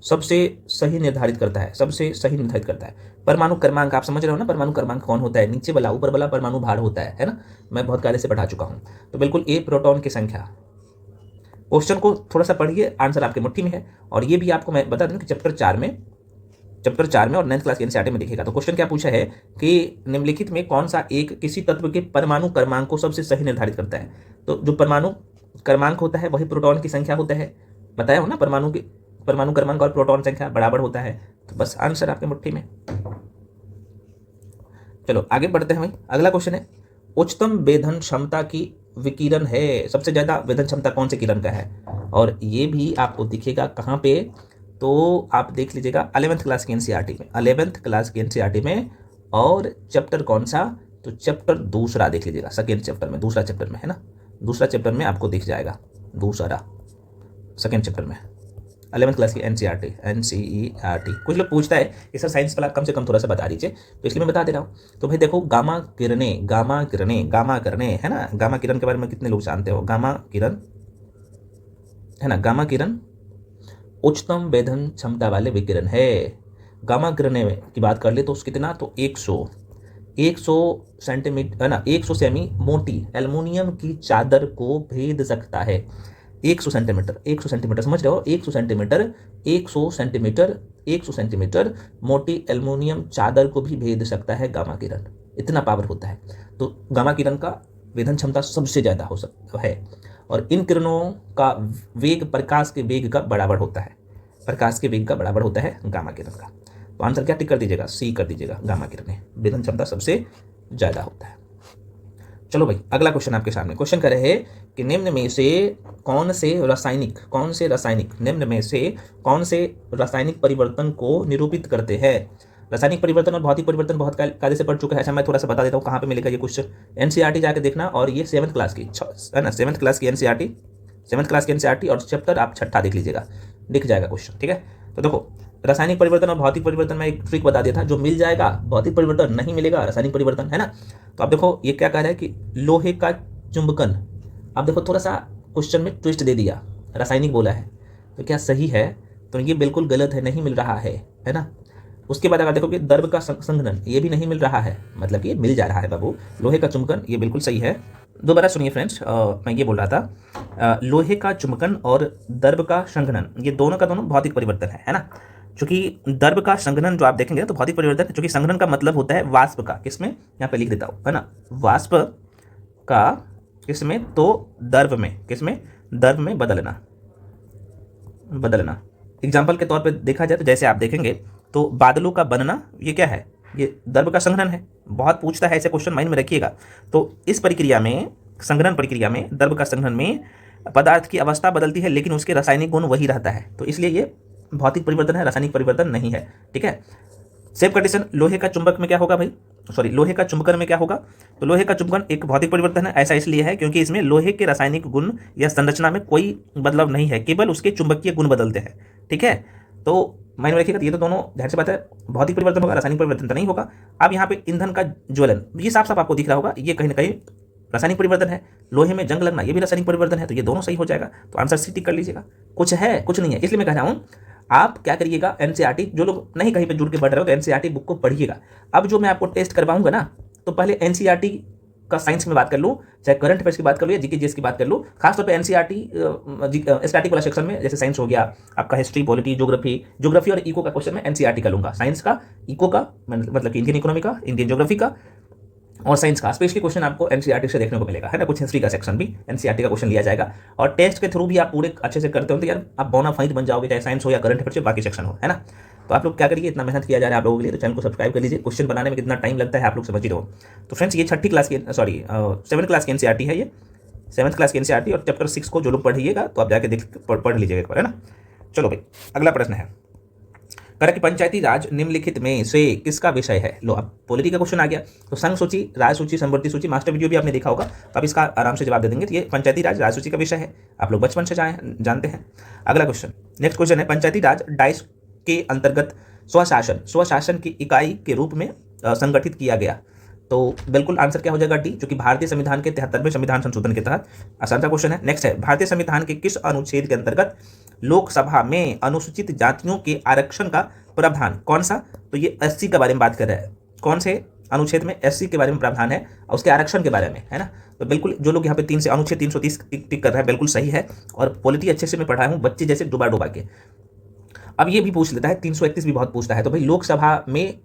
सबसे सही निर्धारित करता है, सबसे सही निर्धारित करता है। परमाणु क्रमांक आप समझ रहे हो ना, परमाणु क्रमांक कौन होता है, नीचे वाला, ऊपर वाला परमाणु भार होता है ना, मैं बहुत कायदे से पढ़ा चुका हूँ। तो बिल्कुल ए प्रोटॉन की संख्या। क्वेश्चन को थोड़ा सा पढ़िए, आंसर आपके मुट्ठी में है। और ये भी आपको मैं बता दूं कि चैप्टर 4 में और 9th क्लास की एनसीईआरटी में देखिएगा। तो क्वेश्चन क्या पूछा है कि निम्नलिखित में कौन सा एक किसी तत्व के परमाणु क्रमांक को सबसे सही निर्धारित करता है। तो जो परमाणु क्रमांक होता है वही प्रोटॉन की संख्या होता है, बताया हो ना, परमाणु क्रमांक और प्रोटॉन संख्या बराबर होता है। तो बस आंसर आपके मुट्ठी में। चलो आगे बढ़ते हैं भाई, अगला क्वेश्चन है, उच्चतम वेधन क्षमता की विकिरण है, सबसे ज्यादा वेधन क्षमता कौन से किरण का है। और ये भी आपको दिखेगा कहाँ पे, तो आप देख लीजिएगा 11th क्लास की एनसीईआरटी में, 11th क्लास की एनसीईआरटी में। और चैप्टर कौन सा, तो चैप्टर दूसरा देख लीजिएगा, सेकेंड चैप्टर में, दूसरा चैप्टर में, है ना, दूसरा चैप्टर में आपको दिख जाएगा, दूसरा सेकेंड चैप्टर में 11th क्लास की एनसीईआरटी। कुछ लोग पूछता है कि सर साइंस वाला कम से कम थोड़ा सा बता दीजिए, तो इसलिए मैं बता दे रहा हूँ। तो भाई देखो, गामा किरणें, है ना, गामा किरण के बारे में कितने लोग जानते हो, गामा किरण, है ना, गामा किरण उच्चतम वेधन क्षमता वाले विकिरण है। गामा किरणें की बात कर ले तो उस कितना, तो 100 सेंटीमीटर है ना, 100 सेमी मोटी एल्युमिनियम की चादर को भेद सकता है। 100 सेंटीमीटर समझ रहे हो, 100 सेंटीमीटर मोटी एल्युमिनियम चादर को भी भेद सकता है गामा किरण, इतना पावर होता है। तो गामा किरण का वेधन क्षमता सबसे ज़्यादा हो सकता है, और इन किरणों का वेग प्रकाश के वेग का बराबर होता है, प्रकाश के वेग का बराबर होता है गामा किरण का। तो आंसर क्या टिक कर दीजिएगा, सी कर दीजिएगा, गामा किरणें वेधन क्षमता सबसे ज़्यादा होता है। चलो भाई अगला क्वेश्चन आपके सामने। क्वेश्चन कह रहे हैं कि निम्न में से कौन से रासायनिक परिवर्तन को निरूपित करते हैं। रासायनिक परिवर्तन और भौतिक परिवर्तन बहुत कायदे से पढ़ चुका है, ऐसा मैं थोड़ा सा बता देता हूँ कहाँ पे मिलेगा ये क्वेश्चन। एनसीईआरटी जाके देखना, और ये 7th क्लास की है ना, 7th क्लास की एनसीईआरटी और चैप्टर आप 6ठा देख लीजिएगा, दिख जाएगा क्वेश्चन, ठीक है। तो देखो रासायनिक परिवर्तन और भौतिक परिवर्तन में एक ट्रिक बता दिया था, जो मिल जाएगा भौतिक परिवर्तन नहीं मिलेगा रासायनिक परिवर्तन, है ना। तो आप देखो ये क्या कह रहा है कि लोहे का चुंबकन, आप देखो थोड़ा सा क्वेश्चन में ट्विस्ट दे दिया, रासायनिक बोला है, तो क्या सही है, तो ये बिल्कुल गलत है, नहीं मिल रहा है ना। उसके बाद अगर देखोगे द्रव का संघनन, ये भी नहीं मिल रहा है, मतलब कि मिल जा रहा है बाबू। लोहे का चुंबकन ये बिल्कुल सही है। दोबारा सुनिए फ्रेंड्स, मैं ये बोल रहा था लोहे का चुंबकन और द्रव का संघनन ये दोनों का दोनों भौतिक परिवर्तन है ना। चूंकि द्रव का संघनन जो आप देखेंगे तो भौतिक परिवर्तन है, चूंकि संघनन का मतलब होता है वाष्प का, किसमें यहाँ पे लिख देता हूँ, है ना, वाष्प का किसमें, तो द्रव में, किसमें, द्रव में बदलना। एग्जाम्पल के तौर पे देखा जाए तो जैसे आप देखेंगे तो बादलों का बनना ये क्या है, ये द्रव का संघनन है। बहुत पूछता है ऐसे क्वेश्चन, माइंड में रखिएगा। तो इस प्रक्रिया में, संघनन प्रक्रिया में, द्रव का संघनन में पदार्थ की अवस्था बदलती है लेकिन उसके रासायनिक गुण वही रहता है, तो इसलिए ये भौतिक परिवर्तन है, रासायनिक परिवर्तन नहीं है, ठीक है। सेम कंडीशन लोहे का चुंबक में क्या होगा भाई, लोहे का चुंबकन में क्या होगा, तो लोहे का चुंबकन एक भौतिक परिवर्तन है। ऐसा इसलिए है क्योंकि इसमें लोहे के रासायनिक गुण या संरचना में कोई बदलाव नहीं है, केवल उसके चुंबकीय गुण बदलते हैं, ठीक है। तो माइंड में रखिएगा, ये तो दोनों जाहिर सी बात है भौतिक परिवर्तन होगा, रासायनिक परिवर्तन तो नहीं होगा। अब यहाँ पे ईंधन का ज्वलन, ये साफ साफ आपको दिख रहा होगा, ये कहीं ना कहीं रासायनिक परिवर्तन है। लोहे में जंग लगना ये भी रासायनिक परिवर्तन है, तो ये दोनों सही हो जाएगा। तो आंसर सी टिक कर लीजिएगा। कुछ है कुछ नहीं है, इसलिए मैं कह रहा हूँ आप क्या करिएगा, एनसीईआरटी, जो लोग नहीं कहीं पे जुड़ के पढ़ रहे हो तो एनसीईआरटी बुक को पढ़िएगा। अब जो मैं आपको टेस्ट करवाऊंगा ना, तो पहले एनसीईआरटी का साइंस में बात कर लूँ, चाहे करंट अफेयर्स की बात कर लूँ या जीके जीएस की बात कर लूँ, खासतौर पे एनसीईआरटी स्टैटिक वाला सेक्शन में, जैसे साइंस हो गया आपका, हिस्ट्री, पॉलिटी, ज्योग्राफी और इको का क्वेश्चन मैं एनसीईआरटी का लूंगा। साइंस का, इको का मतलब कि इंडियन इकोनॉमी का, इंडियन ज्योग्राफी का और साइंस का स्पेशली क्वेश्चन आपको एनसीईआरटी से देखने को मिलेगा, है ना। कुछ हिस्ट्री का सेक्शन भी एनसीईआरटी का क्वेश्चन लिया जाएगा, और टेस्ट के थ्रू भी आप पूरे अच्छे से करते हो तो यार आप बोनाफाइड बन जाओगे, चाहे साइंस हो या करंट अफेयर्स हो, बाकी सेक्शन हो, है ना। तो आप लोग क्या करिए, इतना मेहनत किया जा रहा है आप लोगों के लिए, तो चैनल को सब्सक्राइब कर लीजिए। क्वेश्चन बनाने में कितना टाइम लगता है आप लोग समझ ही रहो। तो फ्रेंड्स ये 7th क्लास की एनसीईआरटी है, ये 7th क्लास की एनसीईआरटी, और चैप्टर 6 को जो लोग पढ़िएगा तो आप जाके पढ़ लीजिएगा एक बार, है ना। चलो भाई अगला प्रश्न है, कि पंचायती राज निम्नलिखित में से किसका विषय है। लो अब पॉलिटी का क्वेश्चन आ गया, तो संघ सूची, राज सूची, समवर्ती सूची, मास्टर वीडियो भी आपने देखा होगा, तो आप इसका आराम से जवाब दे देंगे। तो ये पंचायती राज सूची का विषय है, आप लोग बचपन से जानते हैं। अगला क्वेश्चन, नेक्स्ट क्वेश्चन है, पंचायती राज डाइस के अंतर्गत स्वशासन की इकाई के रूप में संगठित किया गया। तो बिल्कुल आंसर क्या हो जाएगा, डी, जो कि भारतीय संविधान के 73वें संविधान संशोधन के तहत। आसान सा क्वेश्चन है। नेक्स्ट है, भारतीय संविधान के किस अनुच्छेद के अंतर्गत लोकसभा में अनुसूचित जातियों के आरक्षण का प्रावधान, कौन सा, तो ये एससी के बारे में बात कर रहा है, कौन से अनुच्छेद में एससी के बारे में प्रावधान है और उसके आरक्षण के बारे में, है ना। तो बिल्कुल जो लोग यहाँ पे 3 से अनुच्छेद 330 टिक कर रहे हैं बिल्कुल सही है, और पॉलिटी अच्छे से मैं पढ़ाया हूँ बच्चे जैसे डुबा के। अब ये भी पूछ लेता है, 331 भी बहुत पूछता है, तो भाई लोकसभा में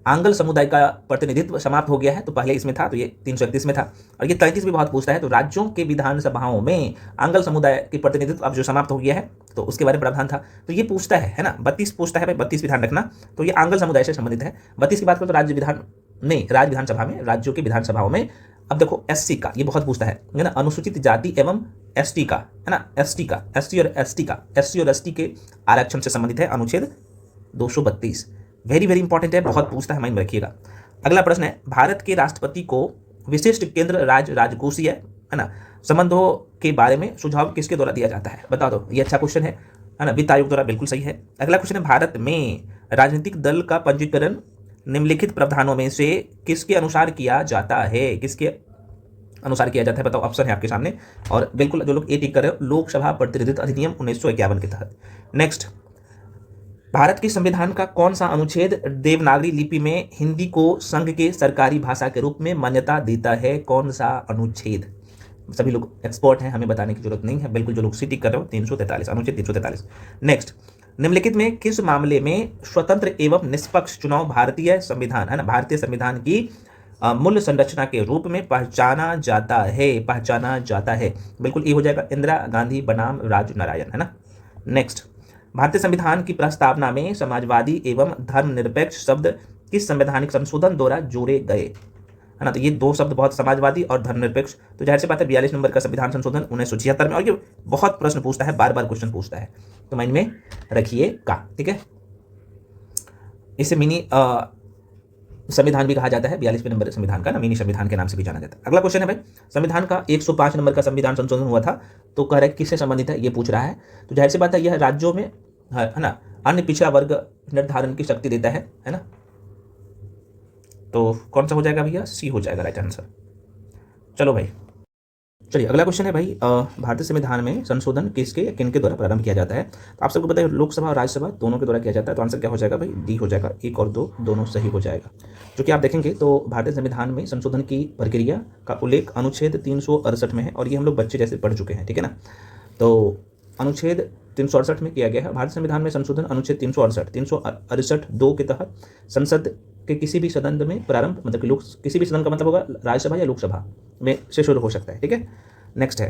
आंगल समुदाय का प्रतिनिधित्व समाप्त हो गया है, तो पहले इसमें था, तो ये 331 में था। और ये 33 भी बहुत पूछता है, तो राज्यों के विधानसभाओं में आंगल समुदाय के प्रतिनिधित्व अब जो समाप्त हो गया है, तो उसके बारे में प्रावधान था। तो ये पूछता है ना, 32 पूछता है भाई, 32 भी ध्यान रखना, तो ये आंगल समुदाय से संबंधित है। 32 की बात करो तो राज्य विधानसभा में, राज्यों की विधानसभाओं में। अब देखो एससी का ये बहुत पूछता है ना, अनुसूचित जाति एवं एसटी का, है ना, एससी और एसटी के आरक्षण से संबंधित है अनुच्छेद 232। वेरी वेरी इंपॉर्टेंट है, बहुत पूछता है, माइंड में रखिएगा। अगला प्रश्न है, भारत के राष्ट्रपति को विशिष्ट केंद्र राजकोषीय, है ना, संबंधों के बारे में सुझाव किसके द्वारा दिया जाता है, बता दो। ये अच्छा क्वेश्चन है ना, वित्त आयोग द्वारा, बिल्कुल सही है। अगला क्वेश्चन है, भारत में राजनीतिक दल का पंजीकरण निम्नलिखित प्रावधानों में से किसके अनुसार किया जाता है, किसके अनुसार किया जाता है, बताओ। ऑप्शन है आपके सामने, और बिल्कुल जो लोग ए टिक कर रहे हो, लोकसभा प्रतिनिधित्व अधिनियम 1951 के तहत। नेक्स्ट, भारत के संविधान का कौन सा अनुच्छेद देवनागरी लिपि में हिंदी को संघ के सरकारी भाषा के रूप में मान्यता देता है? कौन सा अनुच्छेद? सभी लोग एक्सपर्ट हैं, हमें बताने की जरूरत नहीं है, बिल्कुल जो लोग सीटी कर रहे हो 343, अनुच्छेद 343। नेक्स्ट, निम्नलिखित में किस मामले में स्वतंत्र एवं निष्पक्ष चुनाव भारतीय संविधान, है ना, भारतीय संविधान की मूल संरचना के रूप में पहचाना जाता है? पहचाना जाता है, बिल्कुल ये हो जाएगा इंदिरा गांधी बनाम राजनारायण, है ना। नेक्स्ट, भारतीय संविधान की प्रस्तावना में समाजवादी एवं धर्मनिरपेक्ष शब्द किस संवैधानिक संशोधन द्वारा जोड़े गए? है ना, तो ये दो शब्द बहुत, समाजवादी और धर्मनिरपेक्ष, तो जाहिर सी बात है 42 नंबर का संविधान संशोधन 1976 में, और ये बहुत प्रश्न पूछता है, बार बार क्वेश्चन पूछता है, तो माइंड में रखिएगा, ठीक है। इसे मिनी संविधान भी कहा जाता है, 42वें नंबर संविधान का ना मिनी संविधान के नाम से भी जाना जाता है। अगला क्वेश्चन है भाई, संविधान का 105 नंबर का संविधान संशोधन हुआ था, तो कह रहा है किससे संबंधित है, ये पूछ रहा है। तो जाहिर सी बात है यह राज्यों में है ना अन्य पिछड़ा वर्ग निर्धारण की शक्ति देता है ना। तो कौन सा हो जाएगा भैया? सी हो जाएगा राइट आंसर। चलो भाई, चलिए अगला क्वेश्चन है भाई, भारतीय संविधान में संशोधन किसके या किन के द्वारा प्रारंभ किया जाता है? तो आप सबको पता है लोकसभा और राज्यसभा दोनों के द्वारा किया जाता है, तो आंसर क्या हो जाएगा भाई? डी हो जाएगा, 1 और 2 दोनों सही हो जाएगा। जो कि आप देखेंगे तो भारतीय संविधान में संशोधन की प्रक्रिया का उल्लेख अनुच्छेद 368 में है, और ये हम लोग बच्चे जैसे पढ़ चुके हैं, ठीक है ना। तो अनुच्छेद 368 में किया गया है भारतीय संविधान में संशोधन। अनुच्छेद 368 2 के तहत संसद के किसी भी सदन में प्रारंभ, मतलब कि किसी भी सदन का मतलब होगा राज्यसभा या लोकसभा में से शुरू हो सकता है, ठीक है। नेक्स्ट है,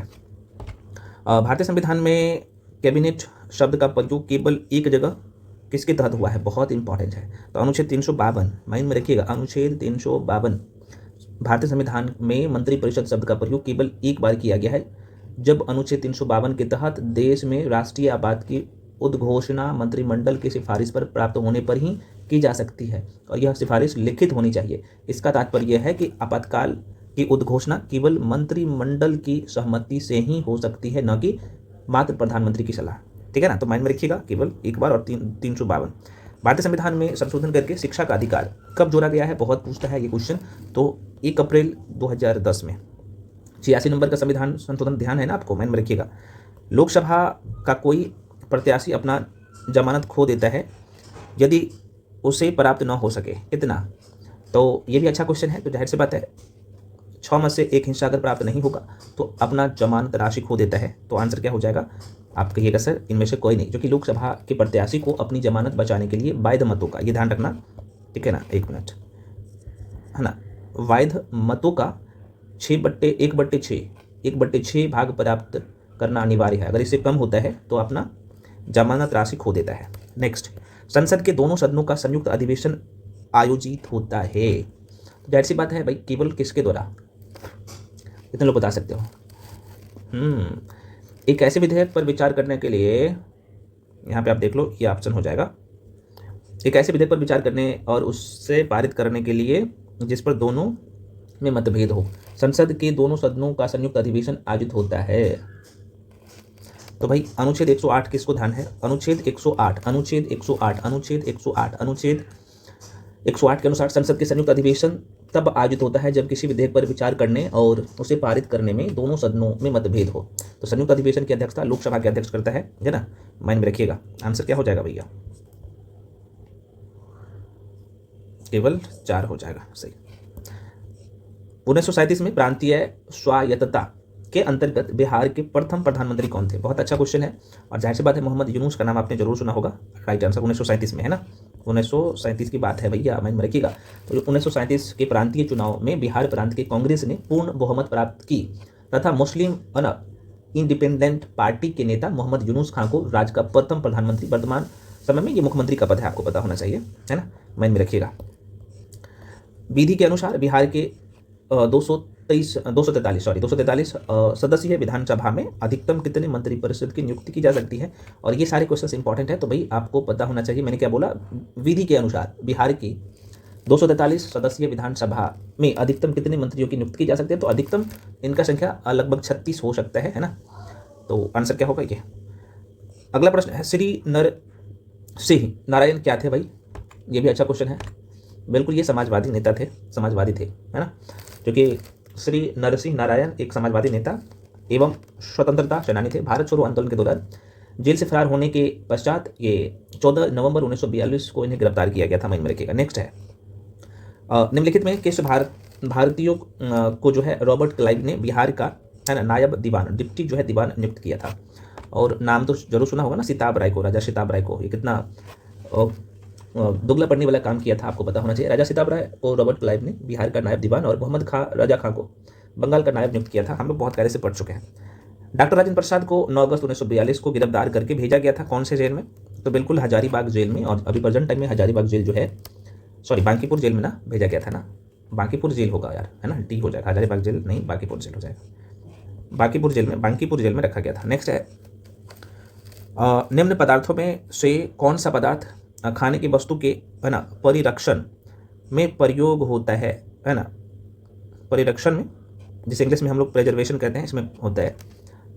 भारतीय संविधान में कैबिनेट शब्द का प्रयोग केवल एक जगह किसके तहत हुआ है? बहुत इंपॉर्टेंट है, तो अनुच्छेद 352 माइंड में रखिएगा, अनुच्छेद 352। भारतीय संविधान में मंत्रिपरिषद शब्द का प्रयोग केवल एक बार किया गया है, जब अनुच्छेद 352 के तहत देश में राष्ट्रीय आपात की उद्घोषणा मंत्रिमंडल की सिफारिश पर प्राप्त होने पर ही की जा सकती है, और यह सिफारिश लिखित होनी चाहिए। इसका तात्पर्य यह है कि आपातकाल की उद्घोषणा केवल मंत्रिमंडल की सहमति से ही हो सकती है, न कि मात्र प्रधानमंत्री की सलाह, ठीक है ना। तो माइंड में रखिएगा केवल एक बार, और 352। भारतीय संविधान में संशोधन करके शिक्षा का अधिकार कब जोड़ा गया है? बहुत पूछता है ये क्वेश्चन। तो 1 अप्रैल 2010 में। 86 नंबर का संविधान संशोधन ध्यान है ना आपको, माइंड में रखिएगा। लोकसभा का कोई प्रत्याशी अपना जमानत खो देता है यदि उसे प्राप्त न हो सके, कितना? तो ये भी अच्छा क्वेश्चन है। तो जाहिर सी बात है 6 में से 1 हिस्सा अगर प्राप्त नहीं होगा तो अपना जमानत राशि खो देता है। तो आंसर क्या हो जाएगा? आप कहिएगा सर इनमें से कोई नहीं, जो कि लोकसभा के प्रत्याशी को अपनी जमानत बचाने के लिए वैध मतों का, ये ध्यान रखना, ठीक है ना, 1 मिनट, है ना, वैध मतों का 1/6 भाग प्राप्त करना अनिवार्य है। अगर इससे कम होता है तो अपना जमानत राशि खो देता है। नेक्स्ट, संसद के दोनों सदनों का संयुक्त अधिवेशन आयोजित होता है, तो जाहिर सी बात है भाई केवल किसके द्वारा? कितने लोग बता सकते हो? एक ऐसे विधेयक पर विचार करने के लिए, यहाँ पे आप देख लो, ये ऑप्शन हो जाएगा, एक ऐसे विधेयक पर विचार करने और उससे पारित करने के लिए जिस पर दोनों में मतभेद हो, संसद के दोनों सदनों का संयुक्त अधिवेशन आयोजित होता है। तो भाई अनुच्छेद 108 किसको ध्यान है? अनुच्छेद 108, अनुच्छेद 108, अनुच्छेद 108, अनुच्छेद 108 के अनुसार संसद के संयुक्त अधिवेशन तब आयोजित होता है जब किसी विधेयक पर विचार करने और उसे पारित करने में दोनों सदनों में मतभेद हो। तो संयुक्त अधिवेशन की अध्यक्षता लोकसभा के अध्यक्ष करता है ना, माइंड में रखिएगा। आंसर क्या हो जाएगा भैया? केवल 4 हो जाएगा, सही। 1937 में प्रांतीय स्वायत्तता के अंतर्गत बिहार के प्रथम प्रधानमंत्री कौन थे? बहुत अच्छा क्वेश्चन है, और जाहिर सी बात है मोहम्मद यूनुस का नाम आपने जरूर सुना होगा। राइट आंसर 1937 में, है ना, 1937 की बात है भैया, माइंड में रखिएगा। तो 1937 के प्रांतीय चुनाव में बिहार प्रांत के कांग्रेस ने पूर्ण बहुमत प्राप्त की तथा मुस्लिम इंडिपेंडेंट पार्टी के नेता मोहम्मद यूनुस खान को राज्य का प्रथम प्रधानमंत्री, वर्तमान समय में ये मुख्यमंत्री का पद है, आपको पता होना चाहिए, है ना, माइंड में रखिएगा। विधि के अनुसार बिहार के 243 सदस्यीय विधानसभा में अधिकतम कितने मंत्रिपरिषद की नियुक्ति की जा सकती है? और ये सारे क्वेश्चन इंपॉर्टेंट है, तो भाई आपको पता होना चाहिए। मैंने क्या बोला? विधि के अनुसार बिहार की 243 सदस्यीय विधानसभा में अधिकतम कितने मंत्रियों की नियुक्ति की जा सकती है? तो अधिकतम इनका संख्या लगभग 36 हो सकता है ना। तो आंसर क्या होगा ये? अगला प्रश्न है, श्री नरसिंह नारायण क्या थे भाई? ये भी अच्छा क्वेश्चन है। बिल्कुल, ये समाजवादी नेता थे, समाजवादी थे, है ना, क्योंकि श्री नरसिंह नारायण एक समाजवादी नेता एवं स्वतंत्रता सेनानी थे। भारत छोड़ो आंदोलन के दौरान जेल से फरार होने के पश्चात ये 14 नवंबर 1942 को इन्हें गिरफ्तार किया गया था, माइंड में रखिएगा। नेक्स्ट है निम्नलिखित में किस भारतीयों को जो है रॉबर्ट क्लाइव ने बिहार का है ना नायब दीवान डिप्टी जो है दीवान नियुक्त किया था। और नाम तो जरूर सुना होगा ना, सिताब राय को, राजा सिताब राय को। ये कितना दुगला पड़ने वाला काम किया था, आपको पता होना चाहिए। राजा सिताब राय को रॉबर्ट क्लाइव ने बिहार का नायब दीवान और मोहम्मद खां राजा खां को बंगाल का नायब नियुक्त किया था। हम लोग बहुत पहले से पढ़ चुके हैं। डॉक्टर राजेंद्र प्रसाद को 9 अगस्त 1942 को गिरफ्तार करके भेजा गया था कौन से जेल में? तो बिल्कुल हजारीबाग जेल में। और अभी प्रेजेंट टाइम में हजारीबाग जेल जो है, सॉरी बांकीपुर जेल में ना भेजा गया था ना, बांकीपुर जेल होगा यार, है ना, टी हो जाएगा, हजारीबाग जेल नहीं बांकीपुर जेल हो जाएगा। बांकीपुर जेल में रखा गया था। नेक्स्ट है निम्न पदार्थों में से कौन सा पदार्थ खाने की वस्तु के है ना परिरक्षण में प्रयोग होता है ना, परिरक्षण में, जिसे इंग्लिश में हम लोग प्रिजर्वेशन कहते हैं, इसमें होता है।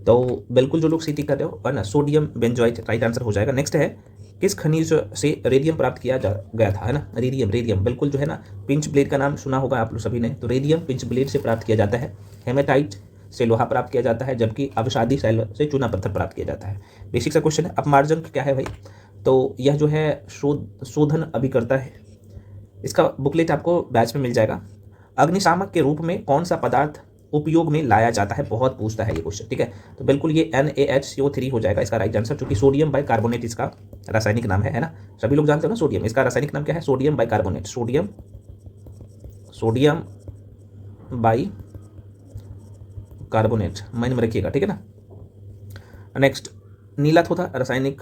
तो बिल्कुल जो लोग सीटी कर रहे हो है ना, सोडियम बेंजोइट राइट आंसर हो जाएगा। नेक्स्ट है किस खनिज से रेडियम प्राप्त किया गया था, है ना, रेडियम बिल्कुल जो है ना, पिंच ब्लेड का नाम सुना होगा आप लोग सभी ने। तो रेडियम पिंच ब्लेड से प्राप्त किया जाता है। हेमेटाइट से लोहा प्राप्त किया जाता है, जबकि अवसादी शैल से चूना पत्थर प्राप्त किया जाता है। बेसिक सा क्वेश्चन है। अपमार्जन क्या है भाई? तो यह जो है शोधन अभिकर्ता है। इसका बुकलेट आपको बैच में मिल जाएगा। अग्निशामक के रूप में कौन सा पदार्थ उपयोग में लाया जाता है? बहुत पूछता है ये क्वेश्चन, ठीक है। तो बिल्कुल ये NaHCO3 हो जाएगा इसका राइट आंसर, क्योंकि सोडियम बाइकार्बोनेट इसका रासायनिक नाम है ना। सभी लोग जानते हो ना सोडियम, इसका रासायनिक नाम क्या है? Sodium bicarbonate, sodium bicarbonate, mind में रखिएगा, ठीक है ना। नेक्स्ट नीला थोथा रासायनिक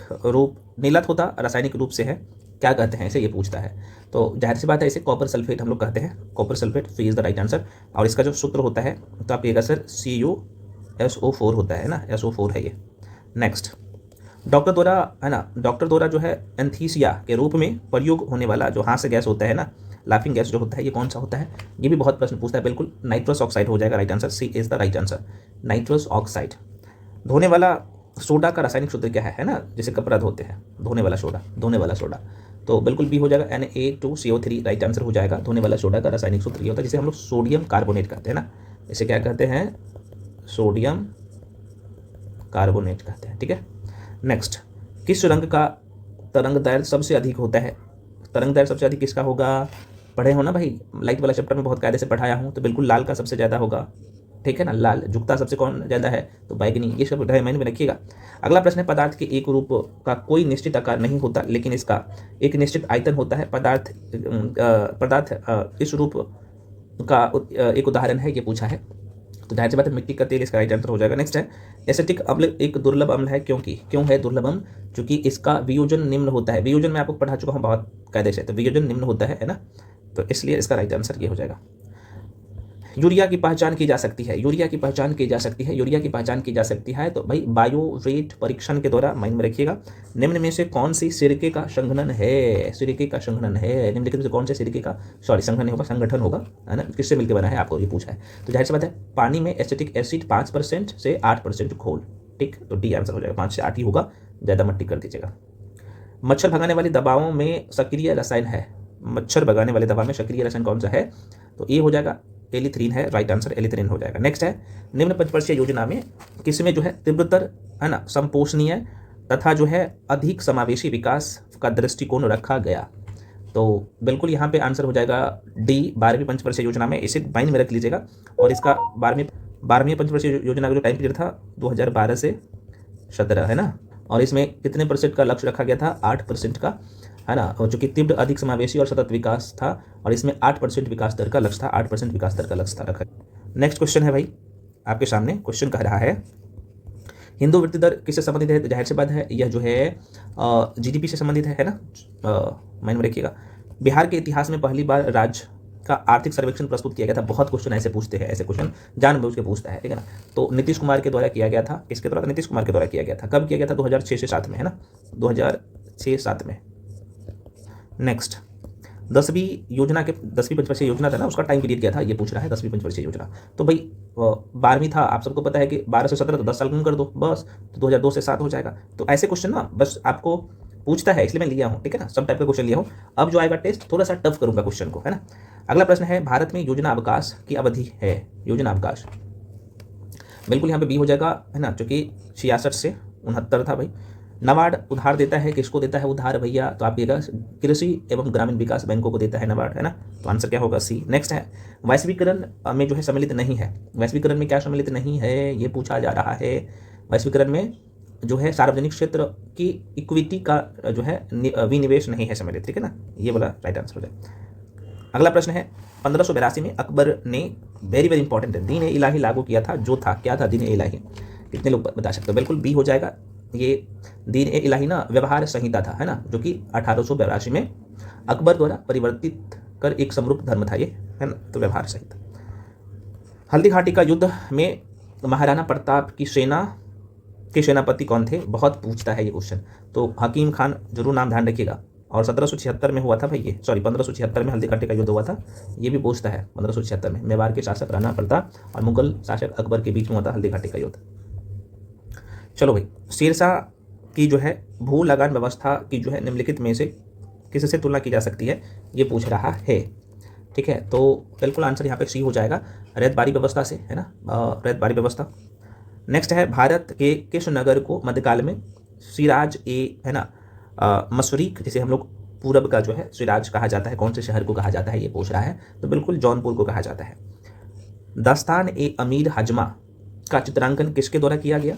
रूप से है, क्या कहते हैं इसे? ये पूछता है। तो जाहिर सी बात है, इसे कॉपर सल्फेट हम लोग कहते हैं। Copper sulphate C is the right answer. और इसका जो सूत्र होता है तो आप कहिएगा सर CuSO4 होता है ना, SO4 है ये। नेक्स्ट डॉक्टर द्वारा जो है एंथीसिया के रूप में प्रयोग होने वाला जो हास्य गैस होता है ना, लाफिंग गैस जो होता है, ये कौन सा होता है? ये भी बहुत प्रश्न पूछता है। बिल्कुल नाइट्रस ऑक्साइड हो जाएगा right answer, C is the right answer, nitrous oxide. धोने वाला सोडा का रासायनिक सूत्र क्या है ना, जिसे कपड़ा धोते हैं, धोने वाला सोडा। तो बिल्कुल बी हो जाएगा, Na2CO3 राइट आंसर हो जाएगा। धोने वाला सोडा का रासायनिक सूत्र ये होता है, जिसे हम लोग सोडियम कार्बोनेट कहते हैं ना। इसे क्या कहते हैं? सोडियम कार्बोनेट कहते हैं, ठीक है। नेक्स्ट किस रंग का तरंगदैर्घ्य सबसे अधिक होता है? तरंगदैर्घ्य सबसे अधिक किसका होगा? पढ़े हो ना भाई, लाइट वाला चैप्टर में बहुत कायदे से पढ़ाया हूँ। तो बिल्कुल लाल का सबसे ज़्यादा होगा, ठीक है ना। लाल झुकता सबसे कौन ज़्यादा है? तो बैगनी। ये सब माइंड में रखिएगा। अगला प्रश्न है पदार्थ के एक रूप का कोई निश्चित आकार नहीं होता, लेकिन इसका एक निश्चित आयतन होता है। पदार्थ इस रूप का एक उदाहरण है, ये पूछा है। तो जाहिर सी बात है मिट्टी का तेल इसका राइट आंसर हो जाएगा। नेक्स्ट है एसिटिक अम्ल एक दुर्लभ अम्ल है, क्यों है दुर्लभ अम्ल? क्योंकि इसका वियोजन निम्न होता है। वियोजन मैं आपको पढ़ा चुका हूँ बहुत कायदे से, तो वियोजन निम्न होता है ना, तो इसलिए इसका राइट आंसर ये हो जाएगा। यूरिया की पहचान की जा सकती है। तो भाई बायोवेट परीक्षण के द्वारा, माइंड में रखिएगा। निम्न में से कौन सी सिरके का संघनन है? निम्नलिखित में से कौन से सिरके का संगठन होगा, है ना, किससे मिलकर बना है, आपको ये पूछा है। तो जाहिर सी बात है पानी में एसिटिक एसिड 5% से 8% घोल, ठीक। तो डी आंसर हो जाएगा, 5 से 8 ही होगा, ज़्यादा मत टिक कर दीजिएगा। मच्छर भगाने वाली दवाओं में सक्रिय रसायन है। मच्छर भगाने वाले दवा में सक्रिय रसायन कौन सा है? तो ये हो जाएगा एलिथ्रीन है राइट आंसर, एलिथ्रीन हो जाएगा। नेक्स्ट है निम्न पंचवर्षीय योजना में किसमें जो है तीव्रतर, है ना, संपोषणीय तथा जो है अधिक समावेशी विकास का दृष्टिकोण रखा गया? तो बिल्कुल यहाँ पे आंसर हो जाएगा डी, 12वीं पंचवर्षीय योजना में। इसे माइंड में रख लीजिएगा। और इसका 12वीं पंचवर्षीय योजना का जो टाइम पीरियड था 2012 से 17, है ना। और इसमें कितने % का लक्ष्य रखा गया था? 8% का, है ना, और जो कि तीव्र अधिक समावेशी और सतत विकास था। और इसमें 8% विकास दर का लक्ष्य था, 8% विकास दर का लक्ष्य था रखा। नेक्स्ट क्वेश्चन है भाई आपके सामने, क्वेश्चन कह रहा है हिंदू वृद्धि दर किससे संबंधित है? तो जाहिर सी बात है यह जो है GDP से संबंधित है ना, माइंड में रखिएगा। बिहार के इतिहास में पहली बार राज्य का आर्थिक सर्वेक्षण प्रस्तुत किया गया था। बहुत क्वेश्चन ऐसे पूछते हैं, ऐसे क्वेश्चन जानबूझ के पूछता है, ठीक है ना। तो नीतीश कुमार के द्वारा किया गया था। किसके द्वारा? नीतीश कुमार के द्वारा किया गया था। कब किया गया था? 2006 से 7 में, है ना, 2006-7 में। नेक्स्ट 10वीं पंचवर्षीय योजना था ना, उसका टाइम पीरियड क्या था, ये पूछ रहा है। 10वीं पंचवर्षीय योजना तो भाई 12वीं था, आप सबको पता है कि 12 से 17 तो 10 साल कम कर दो बस, तो 2002 से 7 हो जाएगा। तो ऐसे क्वेश्चन ना बस आपको पूछता है, इसलिए मैं लिया हूँ, ठीक है ना, सब टाइप का क्वेश्चन लिया हूँ। अब जो आएगा टेस्ट थोड़ा सा टफ करूँगा क्वेश्चन को, है ना। अगला प्रश्न है भारत में योजना अवकाश की अवधि है। योजना अवकाश बिल्कुल यहाँ पे बी हो जाएगा, है ना, जो कि 66 से 69 था भाई। नाबार्ड उधार देता है, किसको देता है उधार भैया? तो आप कहिएगा कृषि एवं ग्रामीण विकास बैंकों को देता है नाबार्ड, है ना। तो आंसर क्या होगा? सी। नेक्स्ट है वैश्वीकरण में जो है सम्मिलित नहीं है। वैश्वीकरण में क्या सम्मिलित नहीं है, ये पूछा जा रहा है। वैश्वीकरण में जो है सार्वजनिक क्षेत्र की इक्विटी का जो है विनिवेश नहीं है सम्मिलित, ठीक है ना। ये वाला राइट आंसर हो जाए। अगला प्रश्न है 1582 में अकबर ने वेरी वेरी इंपॉर्टेंट है दीन ए इलाही लागू किया था, जो था क्या था दीन ए इलाही? कितने लोग बता सकते हो? बिल्कुल बी हो जाएगा। ये दीन ए इलाही ना व्यवहार संहिता था, है ना, जो कि 1882 में अकबर द्वारा परिवर्तित कर एक समरूप धर्म था ये, है ना। तो व्यवहार संहिता। हल्दी घाटी का युद्ध में महाराणा प्रताप की सेना के सेनापति कौन थे? बहुत पूछता है ये क्वेश्चन। तो हकीम खान, जरूर नाम ध्यान रखिएगा। और 1776 में हुआ था भाई ये, सॉरी 1576 में हल्दी घाटी का युद्ध हुआ था, ये भी पूछता है। 1576 में मेवाड़ के शासक राणा प्रताप और मुगल शासक अकबर के बीच में हुआ था हल्दी घाटी का युद्ध। चलो भाई, शेरशाह की जो है भू लगान व्यवस्था की जो है निम्नलिखित में से किससे तुलना की जा सकती है, ये पूछ रहा है, ठीक है। तो बिल्कुल आंसर यहाँ पे सी हो जाएगा, रैयत बारी व्यवस्था से, है ना, रैयत बारी व्यवस्था। नेक्स्ट है भारत के किस नगर को मध्यकाल में सिराज ए, है ना, मशरिक, जिसे हम लोग पूरब का जो है सिराज कहा जाता है, कौन से शहर को कहा जाता है, ये पूछ रहा है। तो बिल्कुल जौनपुर को कहा जाता है। दास्तान ए अमीर हजमा का चित्रांकन किसके द्वारा किया गया?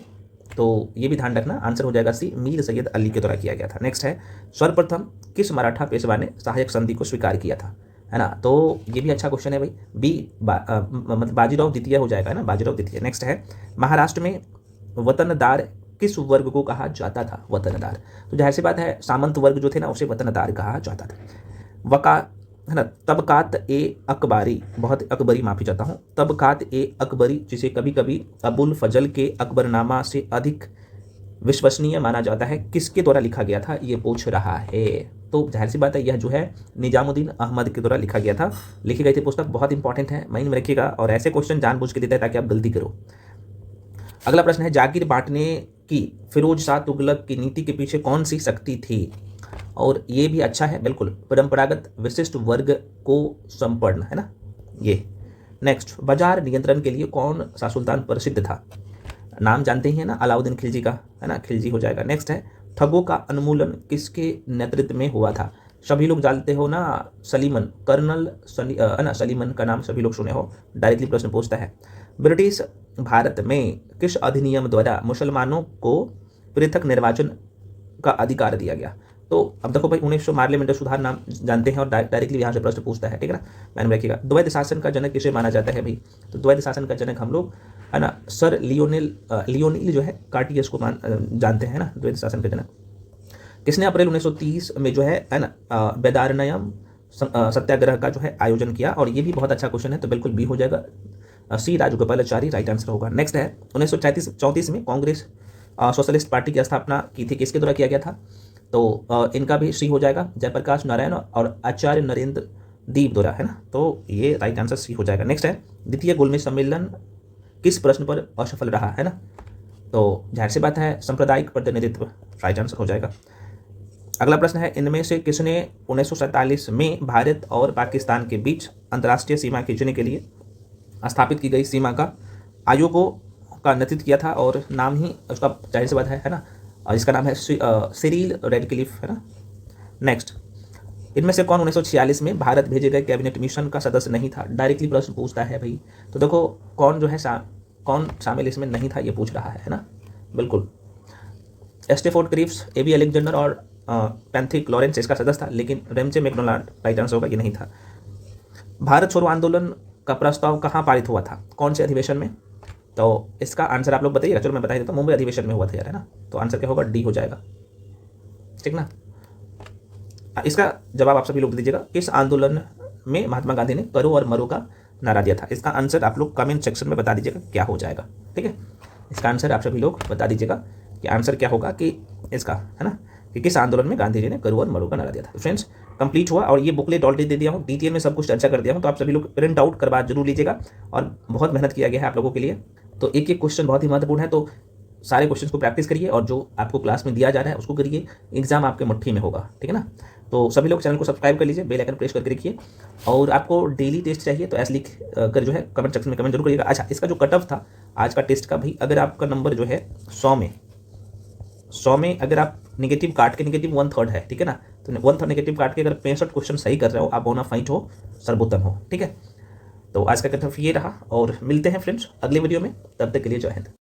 तो ये भी ध्यान रखना, आंसर हो जाएगा सी, मीर सैयद अली के द्वारा किया गया था। नेक्स्ट है सर्वप्रथम किस मराठा पेशवा ने सहायक संधि को स्वीकार किया था, है ना। तो ये भी अच्छा क्वेश्चन है भाई, बी मतलब बाजीराव द्वितीय हो जाएगा, है ना, बाजीराव द्वितीय। नेक्स्ट है महाराष्ट्र में वतनदार किस वर्ग को कहा जाता था? वतनदार, तो जाहिर सी बात है सामंत वर्ग जो थे ना उसे वतनदार कहा जाता था। वका, है ना, तबकात ए अकबरी, बहुत अकबरी माफी चाहता हूँ, तबकात ए अकबरी, जिसे कभी कभी अबुल फजल के अकबरनामा से अधिक विश्वसनीय माना जाता है, किसके द्वारा लिखा गया था, ये पूछ रहा है। तो जाहिर सी बात है यह जो है निजामुद्दीन अहमद के द्वारा लिखा गया था, लिखी गई थी पुस्तक, बहुत इंपॉर्टेंट है, माइंड में रखिएगा। और ऐसे क्वेश्चन जानबूझ के देता है ताकि आप गलती करो। अगला प्रश्न है जागीर बांटने की फिरोज शाह तुगलक की नीति के पीछे कौन सी शक्ति थी? और ये भी अच्छा है, बिल्कुल परंपरागत विशिष्ट वर्ग को संपन्न, है ना ये। नेक्स्ट, बाजार नियंत्रण के लिए कौन सा सुल्तान प्रसिद्ध था? नाम जानते ही है ना, अलाउद्दीन खिलजी का, है ना, खिलजी हो जाएगा। नेक्स्ट है ठगों का उन्मूलन किसके नेतृत्व में हुआ था? सभी लोग जानते हो ना, सलीमन, कर्नल है ना, सलीमन का नाम सभी लोग सुने हो, डायरेक्टली प्रश्न पूछता है। ब्रिटिश भारत में किस अधिनियम द्वारा मुसलमानों को पृथक निर्वाचन का अधिकार दिया गया? तो अब देखो भाई 1900 पार्लियामेंट्री सुधार नाम जानते हैं और डायरेक्टली यहाँ से प्रश्न पूछता है, ठीक है ना, मैंने रखिएगा। द्वैध शासन का जनक किसे माना जाता है भाई? तो द्वैध शासन का जनक हम लोग, है ना, सर लियोनिल जो है कार्टियस को जानते हैं ना, द्वैध शासन का जनक। किसने अप्रैल 1930 में जो है ना वेदारण्यम सत्याग्रह का जो है आयोजन किया? और ये भी बहुत अच्छा क्वेश्चन है, तो बिल्कुल बी हो जाएगा, सी राजगोपालाचारी राइट आंसर होगा। नेक्स्ट है 1934 में कांग्रेस सोशलिस्ट पार्टी की स्थापना की थी, किसके द्वारा किया गया था? तो इनका भी सी हो जाएगा, जयप्रकाश नारायण और आचार्य नरेंद्र दीप द्वारा, है ना। तो ये राइट आंसर सी हो जाएगा। नेक्स्ट है द्वितीय गोलमेज सम्मेलन किस प्रश्न पर असफल रहा, है ना? तो जाहिर सी बात है सांप्रदायिक प्रतिनिधित्व राइट आंसर हो जाएगा। अगला प्रश्न है इनमें से किसने 1947 में भारत और पाकिस्तान के बीच अंतर्राष्ट्रीय सीमा खींचने के लिए स्थापित की गई सीमा का आयोगों का नेतृत्व किया था? और नाम ही उसका जाहिर सी बात है ना, इसका नाम है सिरिल रेडक्लिफ, है ना। नेक्स्ट, इनमें से कौन 1946 में भारत भेजे गए कैबिनेट मिशन का सदस्य नहीं था? डायरेक्टली प्रश्न पूछता है भाई। तो देखो कौन जो है कौन शामिल इसमें नहीं था, ये पूछ रहा है ना। बिल्कुल स्टेफोर्ड क्रिप्स, एबी अलेक्जेंडर और पैंथिक लॉरेंस इसका सदस्य था, लेकिन रेमचे मैकडोनाल्ड राइट आंसर होगा, ये नहीं था। भारत छोड़ो आंदोलन का प्रस्ताव कहाँ पारित हुआ था, कौन से अधिवेशन में? तो इसका आंसर आप लोग बताइएगा, चलो मैं बता देता हूँ, मुंबई अधिवेशन में हुआ था यार, है ना। तो आंसर क्या होगा, डी हो जाएगा, ठीक ना। इसका जवाब आप सभी लोग दीजिएगा, किस आंदोलन में महात्मा गांधी ने करो और मरो का नारा दिया था? इसका आंसर आप लोग कमेंट सेक्शन में बता दीजिएगा क्या हो जाएगा, ठीक है। इसका आंसर आप सभी लोग बता दीजिएगा कि आंसर क्या होगा कि इसका, है ना, कि किस आंदोलन में गांधी जी ने करो और मरो का नारा दिया था। तो फ्रेंड्स कंप्लीट हुआ, और ये बुकलेट ऑलरेडी दे दिया हूँ, डिटेल में सब कुछ चर्चा कर दिया हूँ, तो आप सभी लोग प्रिंट आउट करवा जरूर लीजिएगा। और बहुत मेहनत किया गया है आप लोगों के लिए, तो एक एक क्वेश्चन बहुत ही महत्वपूर्ण है, तो सारे क्वेश्चन को प्रैक्टिस करिए और जो आपको क्लास में दिया जा रहा है उसको करिए, एग्जाम आपके मुट्ठी में होगा, ठीक है ना। तो सभी लोग चैनल को सब्सक्राइब कर लीजिए, बेल आइकन प्रेस करके रखिए, और आपको डेली टेस्ट चाहिए तो ऐसे लिख कर जो है कमेंट सेक्शन में कमेंट जरूर करिएगा। अच्छा, इसका जो कट ऑफ था आज का टेस्ट का, भाई अगर आपका नंबर जो है 100 में 100 में अगर आप नेगेटिव काट के, नेगेटिव 1/3 है, ठीक है ना, तो 1/3 नेगेटिव काट के अगर 65 क्वेश्चन सही कर रहे हो, आप बोनाफाइड हो, सर्वोत्तम हो, ठीक है। तो आज का कथन ये रहा और मिलते हैं फ्रेंड्स अगले वीडियो में, तब तक के लिए जय हिंद।